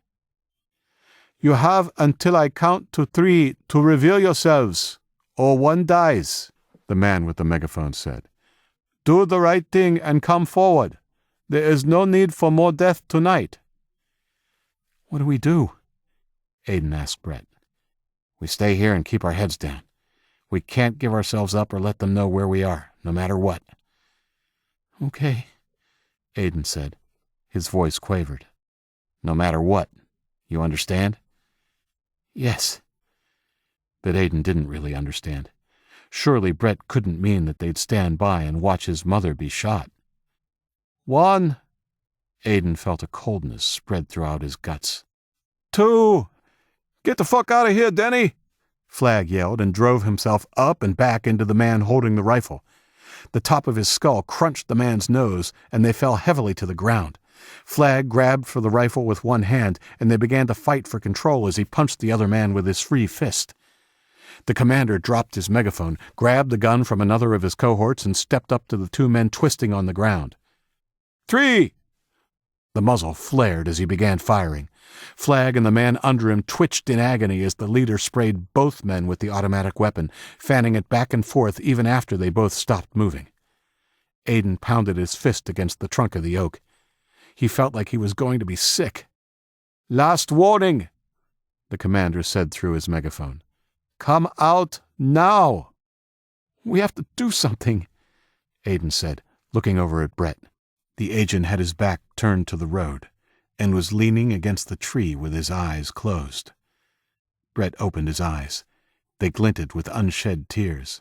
[SPEAKER 2] "You have until I count to 3 to reveal yourselves, or one dies," the man with the megaphone said. "Do the right thing and come forward. There is no need for more death tonight." "What do we do?" Aiden asked Brett.
[SPEAKER 3] "We stay here and keep our heads down. We can't give ourselves up or let them know where we are, no matter what."
[SPEAKER 2] "Okay," Aiden said. His voice quavered.
[SPEAKER 3] "No matter what. You understand?"
[SPEAKER 2] "Yes."
[SPEAKER 3] But Aiden didn't really understand. Surely Brett couldn't mean that they'd stand by and watch his mother be shot.
[SPEAKER 2] 1.
[SPEAKER 3] Aiden felt a coldness spread throughout his guts.
[SPEAKER 2] 2. "Get the fuck out of here, Denny!" Flagg yelled and drove himself up and back into the man holding the rifle. The top of his skull crunched the man's nose, and they fell heavily to the ground. Flagg grabbed for the rifle with one hand, and they began to fight for control as he punched the other man with his free fist. The commander dropped his megaphone, grabbed the gun from another of his cohorts, and stepped up to the 2 men twisting on the ground. 3! The muzzle flared as he began firing. Flagg and the man under him twitched in agony as the leader sprayed both men with the automatic weapon, fanning it back and forth even after they both stopped moving. Aiden pounded his fist against the trunk of the oak. He felt like he was going to be sick. "Last warning," the commander said through his megaphone. "Come out now." "We have to do something," Aiden said, looking over at Brett. The agent had his back turned to the road and was leaning against the tree with his eyes closed. Brett opened his eyes. They glinted with unshed tears.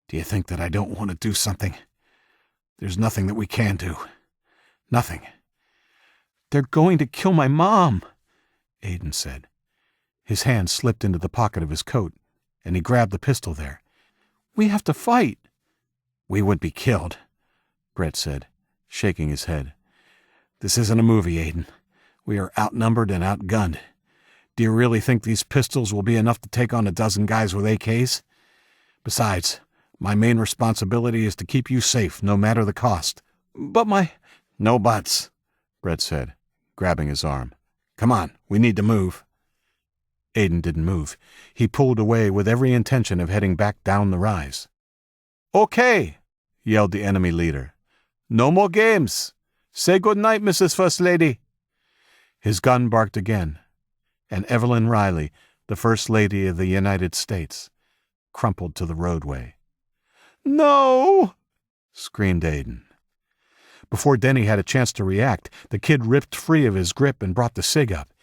[SPEAKER 3] "Do you think that I don't want to do something? There's nothing that we can do. Nothing."
[SPEAKER 2] "They're going to kill my mom," Aiden said. His hand slipped into the pocket of his coat, and he grabbed the pistol there. "We have to fight."
[SPEAKER 3] "We would be killed," Brett said, shaking his head. "This isn't a movie, Aiden. We are outnumbered and outgunned. Do you really think these pistols will be enough to take on a dozen guys with AKs? Besides, my main responsibility is to keep you safe, no matter the cost."
[SPEAKER 2] "But my—"
[SPEAKER 3] "No buts," Brett said, grabbing his arm. "Come on, we need to move."
[SPEAKER 2] Aiden didn't move. He pulled away with every intention of heading back down the rise. "Okay," yelled the enemy leader. "No more games. Say good night, Mrs. First Lady." His gun barked again, and Evelyn Riley, the First Lady of the United States, crumpled to the roadway. "No!" screamed Aiden. Before Denny had a chance to react, the kid ripped free of his grip and brought the SIG up.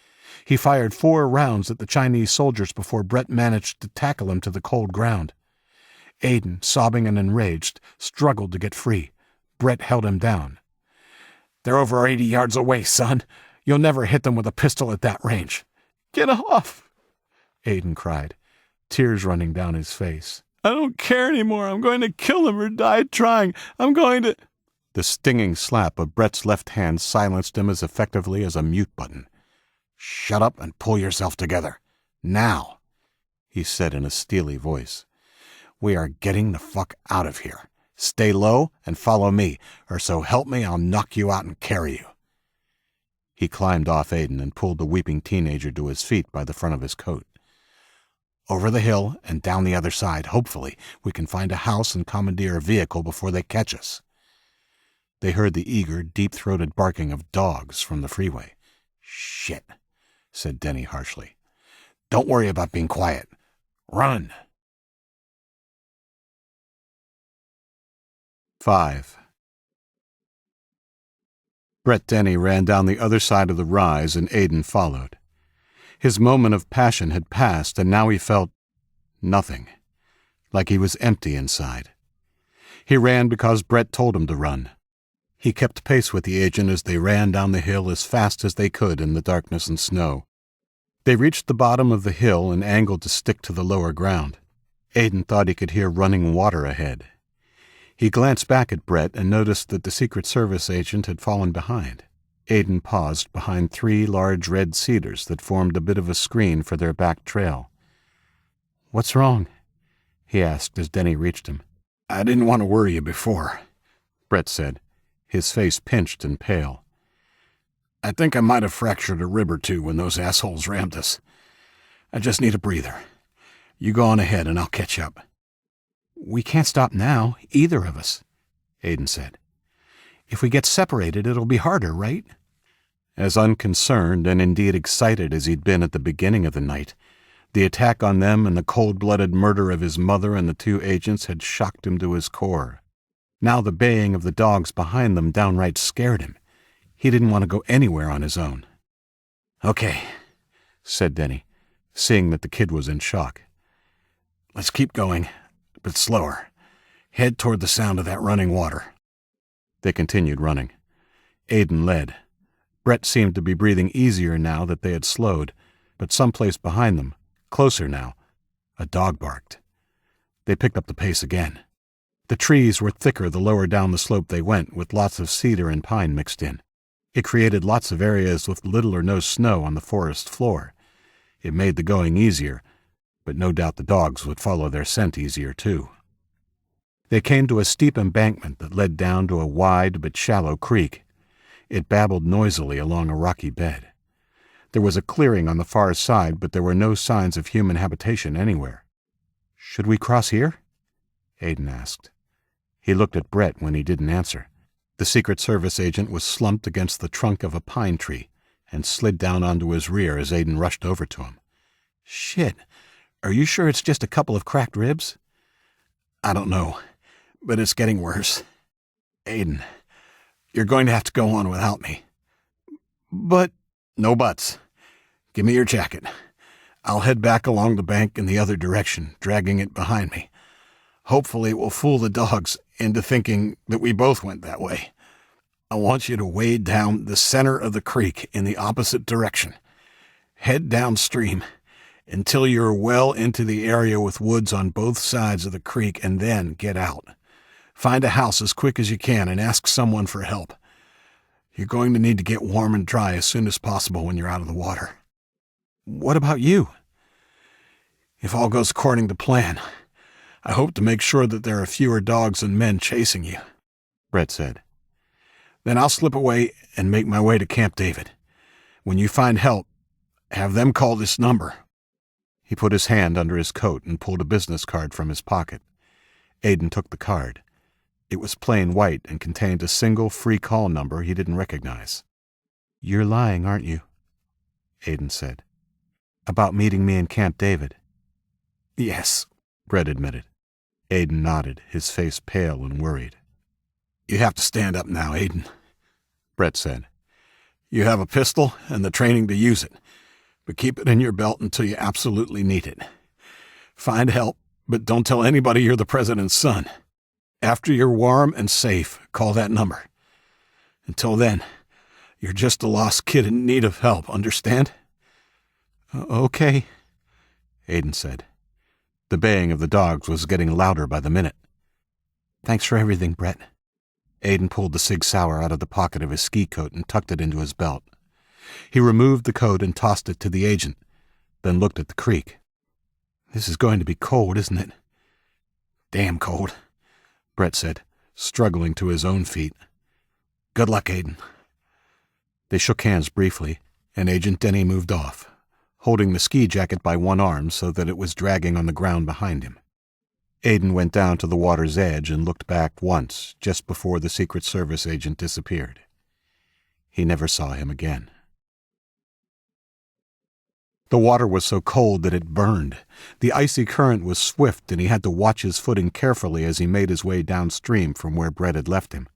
[SPEAKER 2] He fired 4 rounds at the Chinese soldiers before Brett managed to tackle him to the cold ground. Aiden, sobbing and enraged, struggled to get free. Brett held him down.
[SPEAKER 3] "They're over 80 yards away, son. You'll never hit them with a pistol at that range."
[SPEAKER 2] "Get off!" Aiden cried, tears running down his face. "I don't care anymore. I'm going to kill them or die trying. I'm going to—" The stinging slap of Brett's left hand silenced him as effectively as a mute button.
[SPEAKER 3] "Shut up and pull yourself together. Now," he said in a steely voice. "We are getting the fuck out of here. Stay low and follow me, or so help me I'll knock you out and carry you."
[SPEAKER 2] He climbed off Aiden and pulled the weeping teenager to his feet by the front of his coat.
[SPEAKER 3] "Over the hill and down the other side. Hopefully, we can find a house and commandeer a vehicle before they catch us."
[SPEAKER 2] They heard the eager, deep-throated barking of dogs from the freeway.
[SPEAKER 3] "Shit," said Denny harshly. "Don't worry about being quiet. Run!"
[SPEAKER 1] 5. Brett Denny ran down the other side of the rise, and Aiden followed. His moment of passion had passed, and now he felt nothing, like he was empty inside. He ran because Brett told him to run. He kept pace with the agent as they ran down the hill as fast as they could in the darkness and snow. They reached the bottom of the hill and angled to stick to the lower ground. Aiden thought he could hear running water ahead. He glanced back at Brett and noticed that the Secret Service agent had fallen behind. Aiden paused behind 3 large red cedars that formed a bit of a screen for their back trail. "What's wrong?" he asked as Denny reached him.
[SPEAKER 3] "I didn't want to worry you before.
[SPEAKER 1] Brett said, his face pinched and pale.
[SPEAKER 3] I think I might have fractured a rib or two when those assholes rammed us. I just need a breather. You go on ahead and I'll catch up.
[SPEAKER 2] We can't stop now, either of us, Aiden said. If we get separated, it'll be harder, right?
[SPEAKER 1] As unconcerned and indeed excited as he'd been at the beginning of the night, the attack on them and the cold-blooded murder of his mother and the 2 agents had shocked him to his core. Now the baying of the dogs behind them downright scared him. He didn't want to go anywhere on his own.
[SPEAKER 3] Okay,
[SPEAKER 1] said Denny, seeing that the kid was in shock.
[SPEAKER 3] Let's keep going, but slower. Head toward the sound of that running water.
[SPEAKER 1] They continued running. Aiden led. Brett seemed to be breathing easier now that they had slowed, but someplace behind them, closer now, a dog barked. They picked up the pace again. The trees were thicker the lower down the slope they went, with lots of cedar and pine mixed in. It created lots of areas with little or no snow on the forest floor. It made the going easier, but no doubt the dogs would follow their scent easier too. They came to a steep embankment that led down to a wide but shallow creek. It babbled noisily along a rocky bed. There was a clearing on the far side, but there were no signs of human habitation anywhere. "Should we cross here?" Aiden asked. He looked at Brett when he didn't answer. The Secret Service agent was slumped against the trunk of a pine tree and slid down onto his rear as Aiden rushed over to him. "Shit, are you sure it's just a couple of cracked ribs?"
[SPEAKER 3] "I don't know, but it's getting worse. Aiden, you're going to have to go on without me."
[SPEAKER 2] "But—"
[SPEAKER 3] "No buts. Give me your jacket. I'll head back along the bank in the other direction, dragging it behind me. Hopefully it will fool the dogs into thinking that we both went that way. I want you to wade down the center of the creek in the opposite direction. Head downstream until you're well into the area with woods on both sides of the creek, and then get out. Find a house as quick as you can and ask someone for help. You're going to need to get warm and dry as soon as possible when you're out of the water."
[SPEAKER 2] "What about you?"
[SPEAKER 3] "If all goes according to plan, I hope to make sure that there are fewer dogs and men chasing you,"
[SPEAKER 1] Brett said.
[SPEAKER 3] "Then I'll slip away and make my way to Camp David. When you find help, have them call this number."
[SPEAKER 1] He put his hand under his coat and pulled a business card from his pocket. Aiden took the card. It was plain white and contained a single free call number he didn't recognize. "You're lying, aren't you?" Aiden said. "About meeting me in Camp David?"
[SPEAKER 3] "Yes,"
[SPEAKER 1] Brett admitted. Aiden nodded, his face pale and worried.
[SPEAKER 3] "You have to stand up now, Aiden,"
[SPEAKER 1] Brett said.
[SPEAKER 3] "You have a pistol and the training to use it, but keep it in your belt until you absolutely need it. Find help, but don't tell anybody you're the president's son. After you're warm and safe, call that number. Until then, you're just a lost kid in need of help, understand?"
[SPEAKER 2] "Okay,"
[SPEAKER 1] Aiden said. The baying of the dogs was getting louder by the minute.
[SPEAKER 2] "Thanks for everything, Brett."
[SPEAKER 1] Aiden pulled the Sig Sauer out of the pocket of his ski coat and tucked it into his belt. He removed the coat and tossed it to the agent, then looked at the creek.
[SPEAKER 2] "This is going to be cold, isn't it?"
[SPEAKER 3] "Damn cold,"
[SPEAKER 1] Brett said, struggling to his own feet.
[SPEAKER 3] "Good luck, Aiden."
[SPEAKER 1] They shook hands briefly, and Agent Denny moved off, holding the ski jacket by one arm so that it was dragging on the ground behind him. Aiden went down to the water's edge and looked back once, just before the Secret Service agent disappeared. He never saw him again. The water was so cold that it burned. The icy current was swift, and he had to watch his footing carefully as he made his way downstream from where Brett had left him.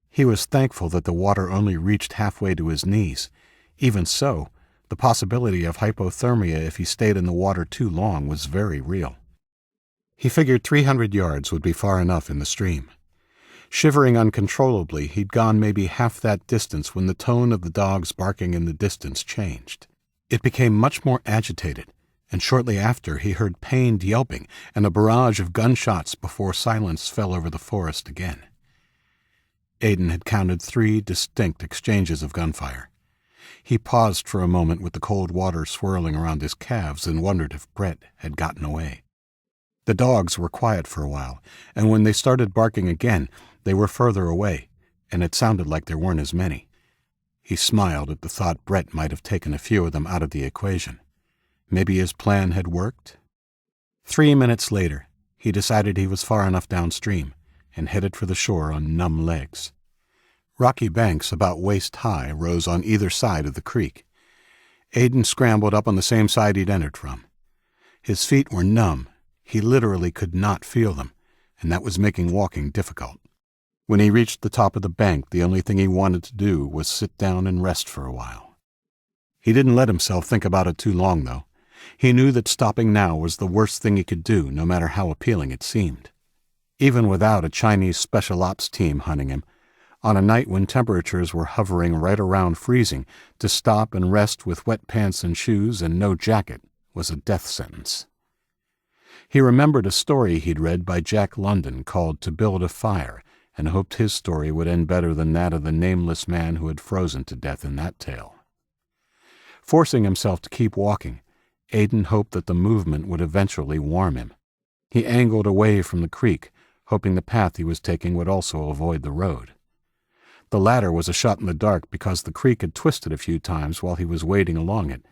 [SPEAKER 1] He was thankful that the water only reached halfway to his knees. Even so, the possibility of hypothermia if he stayed in the water too long was very real. He figured 300 yards would be far enough in the stream. Shivering uncontrollably, he'd gone maybe half that distance when the tone of the dogs barking in the distance changed. It became much more agitated, and shortly after he heard pained yelping and a barrage of gunshots before silence fell over the forest again. Aiden had counted 3 distinct exchanges of gunfire. He paused for a moment with the cold water swirling around his calves and wondered if Brett had gotten away. The dogs were quiet for a while, and when they started barking again, They were further away, and it sounded like there weren't as many. He smiled at the thought Brett might have taken a few of them out of the equation. Maybe his plan had worked? 3 minutes later, he decided he was far enough downstream and headed for the shore on numb legs. Rocky banks about waist-high rose on either side of the creek. Aiden scrambled up on the same side he'd entered from. His feet were numb. He literally could not feel them, and that was making walking difficult. When he reached the top of the bank, the only thing he wanted to do was sit down and rest for a while. He didn't let himself think about it too long, though. He knew that stopping now was the worst thing he could do, no matter how appealing it seemed. Even without a Chinese special ops team hunting him, on a night when temperatures were hovering right around freezing, to stop and rest with wet pants and shoes and no jacket was a death sentence. He remembered a story he'd read by Jack London called To Build a Fire, and hoped his story would end better than that of the nameless man who had frozen to death in that tale. Forcing himself to keep walking, Aiden hoped that the movement would eventually warm him. He angled away from the creek, hoping the path he was taking would also avoid the road. The latter was a shot in the dark because the creek had twisted a few times while he was wading along it.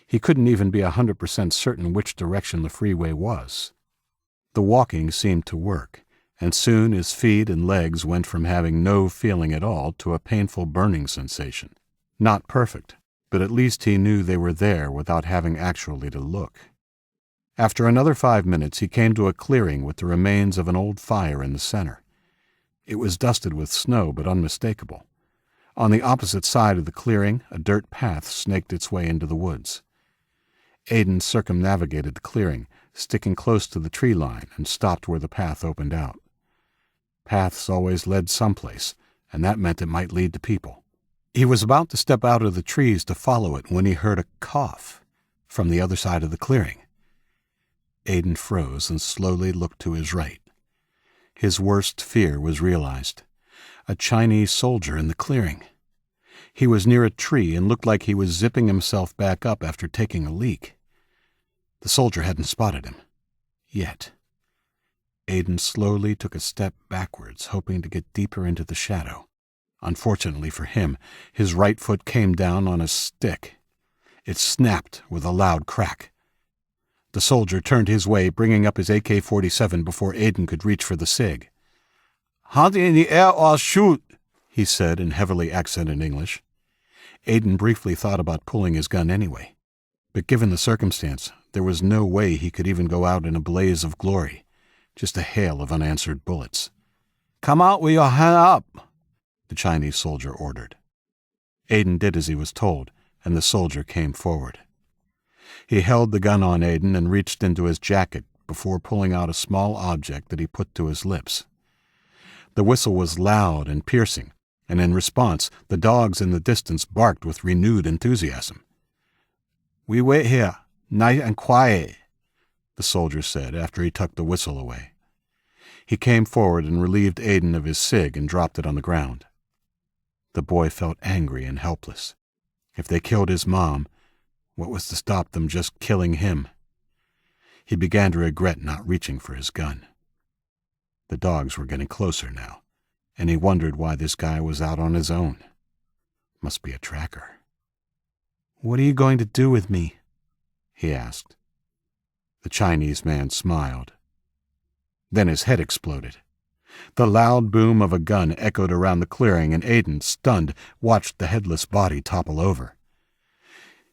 [SPEAKER 1] He couldn't even be 100% certain which direction the freeway was. The walking seemed to work, and soon his feet and legs went from having no feeling at all to a painful burning sensation. Not perfect, but at least he knew they were there without having actually to look. After another 5 minutes, he came to a clearing with the remains of an old fire in the center. It was dusted with snow, but unmistakable. On the opposite side of the clearing, a dirt path snaked its way into the woods. Aiden circumnavigated the clearing, sticking close to the tree line, and stopped where the path opened out. Paths always led someplace, and that meant it might lead to people. He was about to step out of the trees to follow it when he heard a cough from the other side of the clearing. Aiden froze and slowly looked to his right. His worst fear was realized. A Chinese soldier in the clearing. He was near a tree and looked like he was zipping himself back up after taking a leak. The soldier hadn't spotted him. Yet. Aiden slowly took a step backwards, hoping to get deeper into the shadow. Unfortunately for him, his right foot came down on a stick. It snapped with a loud crack. The soldier turned his way, bringing up his AK-47 before Aiden could reach for the SIG. "Hand in the air or shoot," he said in heavily accented English. Aiden briefly thought about pulling his gun anyway. But given the circumstance, there was no way he could even go out in a blaze of glory. Just a hail of unanswered bullets. "Come out with your hand up," the Chinese soldier ordered. Aiden did as he was told, and the soldier came forward. He held the gun on Aiden and reached into his jacket before pulling out a small object that he put to his lips. The whistle was loud and piercing, and in response, the dogs in the distance barked with renewed enthusiasm. "We wait here, nice and quiet," the soldier said after he tucked the whistle away. He came forward and relieved Aiden of his SIG and dropped it on the ground. The boy felt angry and helpless. If they killed his mom, what was to stop them just killing him? He began to regret not reaching for his gun. The dogs were getting closer now, and he wondered why this guy was out on his own. Must be a tracker. "What are you going to do with me?" he asked. The Chinese man smiled. Then his head exploded. The loud boom of a gun echoed around the clearing, and Aiden, stunned, watched the headless body topple over.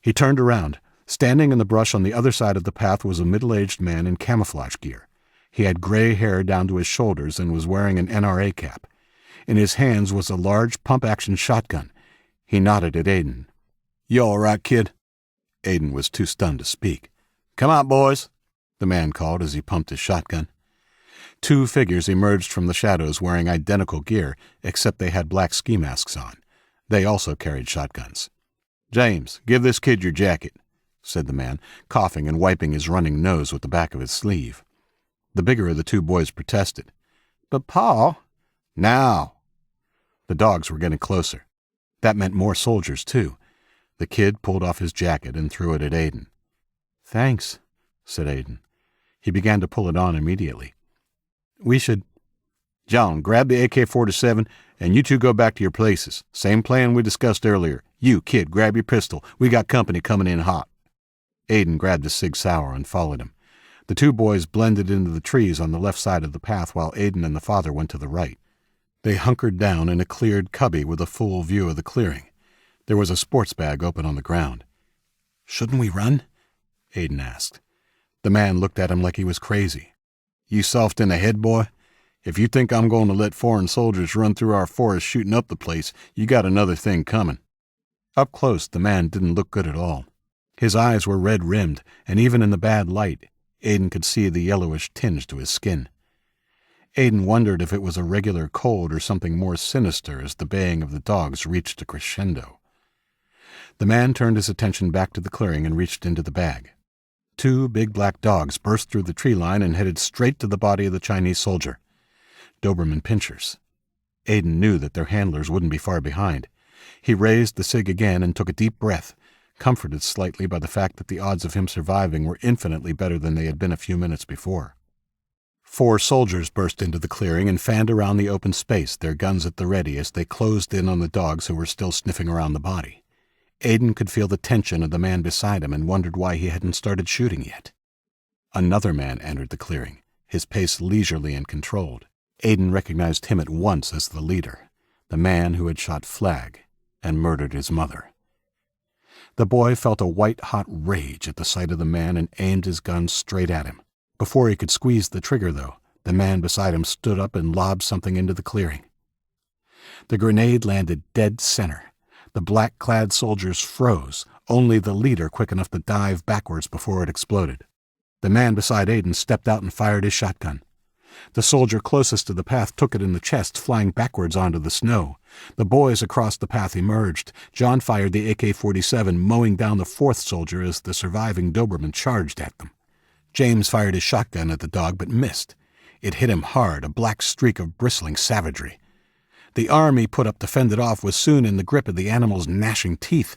[SPEAKER 1] He turned around. Standing in the brush on the other side of the path was a middle-aged man in camouflage gear. He had gray hair down to his shoulders and was wearing an NRA cap. In his hands was a large pump-action shotgun. He nodded at Aiden. "You all right, kid?" Aiden was too stunned to speak. "Come out, boys," the man called as he pumped his shotgun. 2 figures emerged from the shadows wearing identical gear, except they had black ski masks on. They also carried shotguns. "James, give this kid your jacket," said the man, coughing and wiping his running nose with the back of his sleeve. The bigger of the 2 boys protested. "But, Pa—" "Now!" The dogs were getting closer. That meant more soldiers, too. The kid pulled off his jacket and threw it at Aiden. "Thanks," said Aiden. He began to pull it on immediately. "We should—" John, grab the AK-47, and you two go back to your places. Same plan we discussed earlier. You, kid, grab your pistol. We got company coming in hot. Aiden grabbed a Sig Sauer and followed him. The two boys blended into the trees on the left side of the path while Aiden and the father went to the right. They hunkered down in a cleared cubby with a full view of the clearing. There was a sports bag open on the ground.
[SPEAKER 3] "Shouldn't we run?"
[SPEAKER 1] Aiden asked. The man looked at him like he was crazy. "You soft in the head, boy? If you think I'm going to let foreign soldiers run through our forest shooting up the place, you got another thing coming." Up close, the man didn't look good at all. His eyes were red-rimmed, and even in the bad light, Aiden could see the yellowish tinge to his skin. Aiden wondered if it was a regular cold or something more sinister as the baying of the dogs reached a crescendo. The man turned his attention back to the clearing and reached into the bag. Two big black dogs burst through the tree line and headed straight to the body of the Chinese soldier. Doberman pinschers. Aiden knew that their handlers wouldn't be far behind. He raised the Sig again and took a deep breath, comforted slightly by the fact that the odds of him surviving were infinitely better than they had been a few minutes before. 4 soldiers burst into the clearing and fanned around the open space, their guns at the ready as they closed in on the dogs who were still sniffing around the body. Aiden could feel the tension of the man beside him and wondered why he hadn't started shooting yet. Another man entered the clearing, his pace leisurely and controlled. Aiden recognized him at once as the leader, the man who had shot Flag and murdered his mother. The boy felt a white-hot rage at the sight of the man and aimed his gun straight at him. Before he could squeeze the trigger, though, the man beside him stood up and lobbed something into the clearing. The grenade landed dead center. The black-clad soldiers froze, only the leader quick enough to dive backwards before it exploded. The man beside Aiden stepped out and fired his shotgun. The soldier closest to the path took it in the chest, flying backwards onto the snow. The boys across the path emerged. John fired the AK-47, mowing down the 4th soldier as the surviving Doberman charged at them. James fired his shotgun at the dog but missed. It hit him hard, a black streak of bristling savagery. The arm he put up to fend it off was soon in the grip of the animal's gnashing teeth.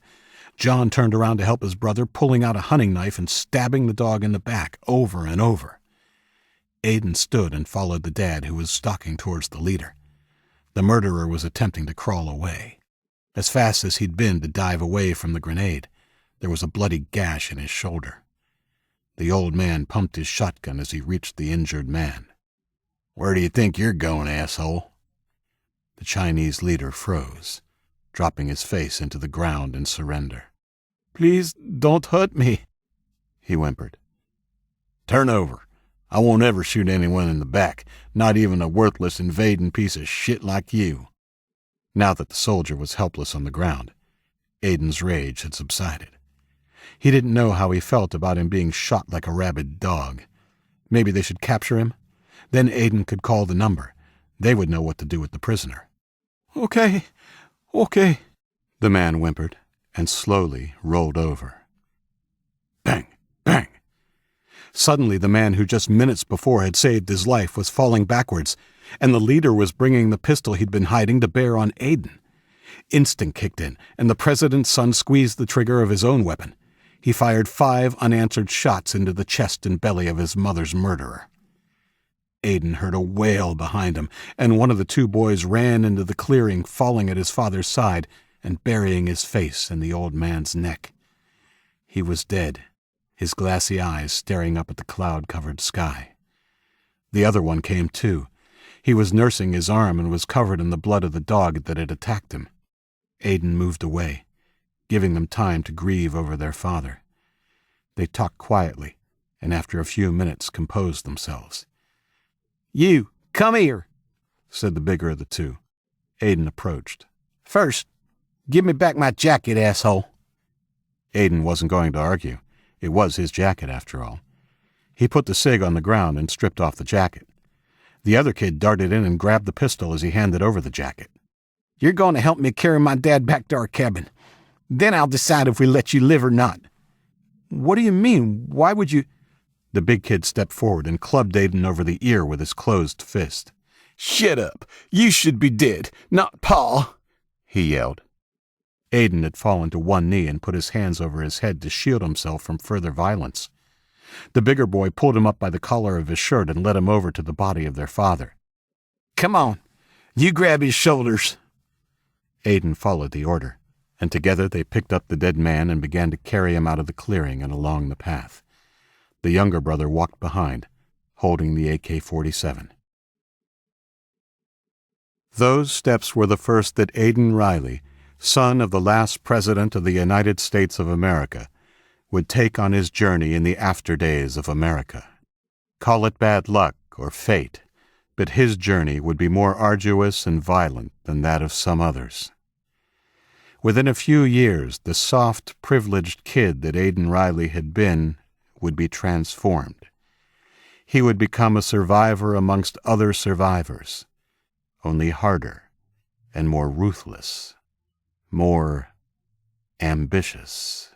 [SPEAKER 1] John turned around to help his brother, pulling out a hunting knife and stabbing the dog in the back over and over. Aiden stood and followed the dad, who was stalking towards the leader. The murderer was attempting to crawl away. As fast as he'd been to dive away from the grenade, there was a bloody gash in his shoulder. The old man pumped his shotgun as he reached the injured man. "Where do you think you're going, asshole?" The Chinese leader froze, dropping his face into the ground in surrender.
[SPEAKER 2] "Please don't hurt me," he whimpered.
[SPEAKER 1] "Turn over. I won't ever shoot anyone in the back, not even a worthless invading piece of shit like you." Now that the soldier was helpless on the ground, Aiden's rage had subsided. He didn't know how he felt about him being shot like a rabid dog. Maybe they should capture him? Then Aiden could call the number. They would know what to do with the prisoner.
[SPEAKER 2] Okay,
[SPEAKER 1] the man whimpered, and slowly rolled over. Bang, bang. Suddenly the man who just minutes before had saved his life was falling backwards, and the leader was bringing the pistol he'd been hiding to bear on Aiden. Instinct kicked in, and the president's son squeezed the trigger of his own weapon. He fired 5 unanswered shots into the chest and belly of his mother's murderer. Aiden heard a wail behind him, and one of the 2 boys ran into the clearing, falling at his father's side and burying his face in the old man's neck. He was dead, his glassy eyes staring up at the cloud-covered sky. The other one came too. He was nursing his arm and was covered in the blood of the dog that had attacked him. Aiden moved away, giving them time to grieve over their father. They talked quietly, and after a few minutes composed themselves.
[SPEAKER 2] "You, come here,"
[SPEAKER 1] said the bigger of the 2. Aiden approached.
[SPEAKER 2] "First, give me back my jacket, asshole."
[SPEAKER 1] Aiden wasn't going to argue. It was his jacket, after all. He put the Sig on the ground and stripped off the jacket. The other kid darted in and grabbed the pistol as he handed over the jacket.
[SPEAKER 2] "You're going to help me carry my dad back to our cabin. Then I'll decide if we let you live or not." "What do you mean? Why would you—"
[SPEAKER 1] The big kid stepped forward and clubbed Aiden over the ear with his closed fist.
[SPEAKER 2] "Shut up! You should be dead, not Pa!"
[SPEAKER 1] he yelled. Aiden had fallen to one knee and put his hands over his head to shield himself from further violence. The bigger boy pulled him up by the collar of his shirt and led him over to the body of their father.
[SPEAKER 3] Come on, you grab his shoulders.
[SPEAKER 1] Aiden followed the order, and together they picked up the dead man and began to carry him out of the clearing and along the path. The younger brother walked behind, holding the AK-47. Those steps were the first that Aiden Riley, son of the last President of the United States of America, would take on his journey in the after-days of America. Call it bad luck or fate, but his journey would be more arduous and violent than that of some others. Within a few years, the soft, privileged kid that Aiden Riley had been would be transformed. He would become a survivor amongst other survivors, only harder and more ruthless, more ambitious.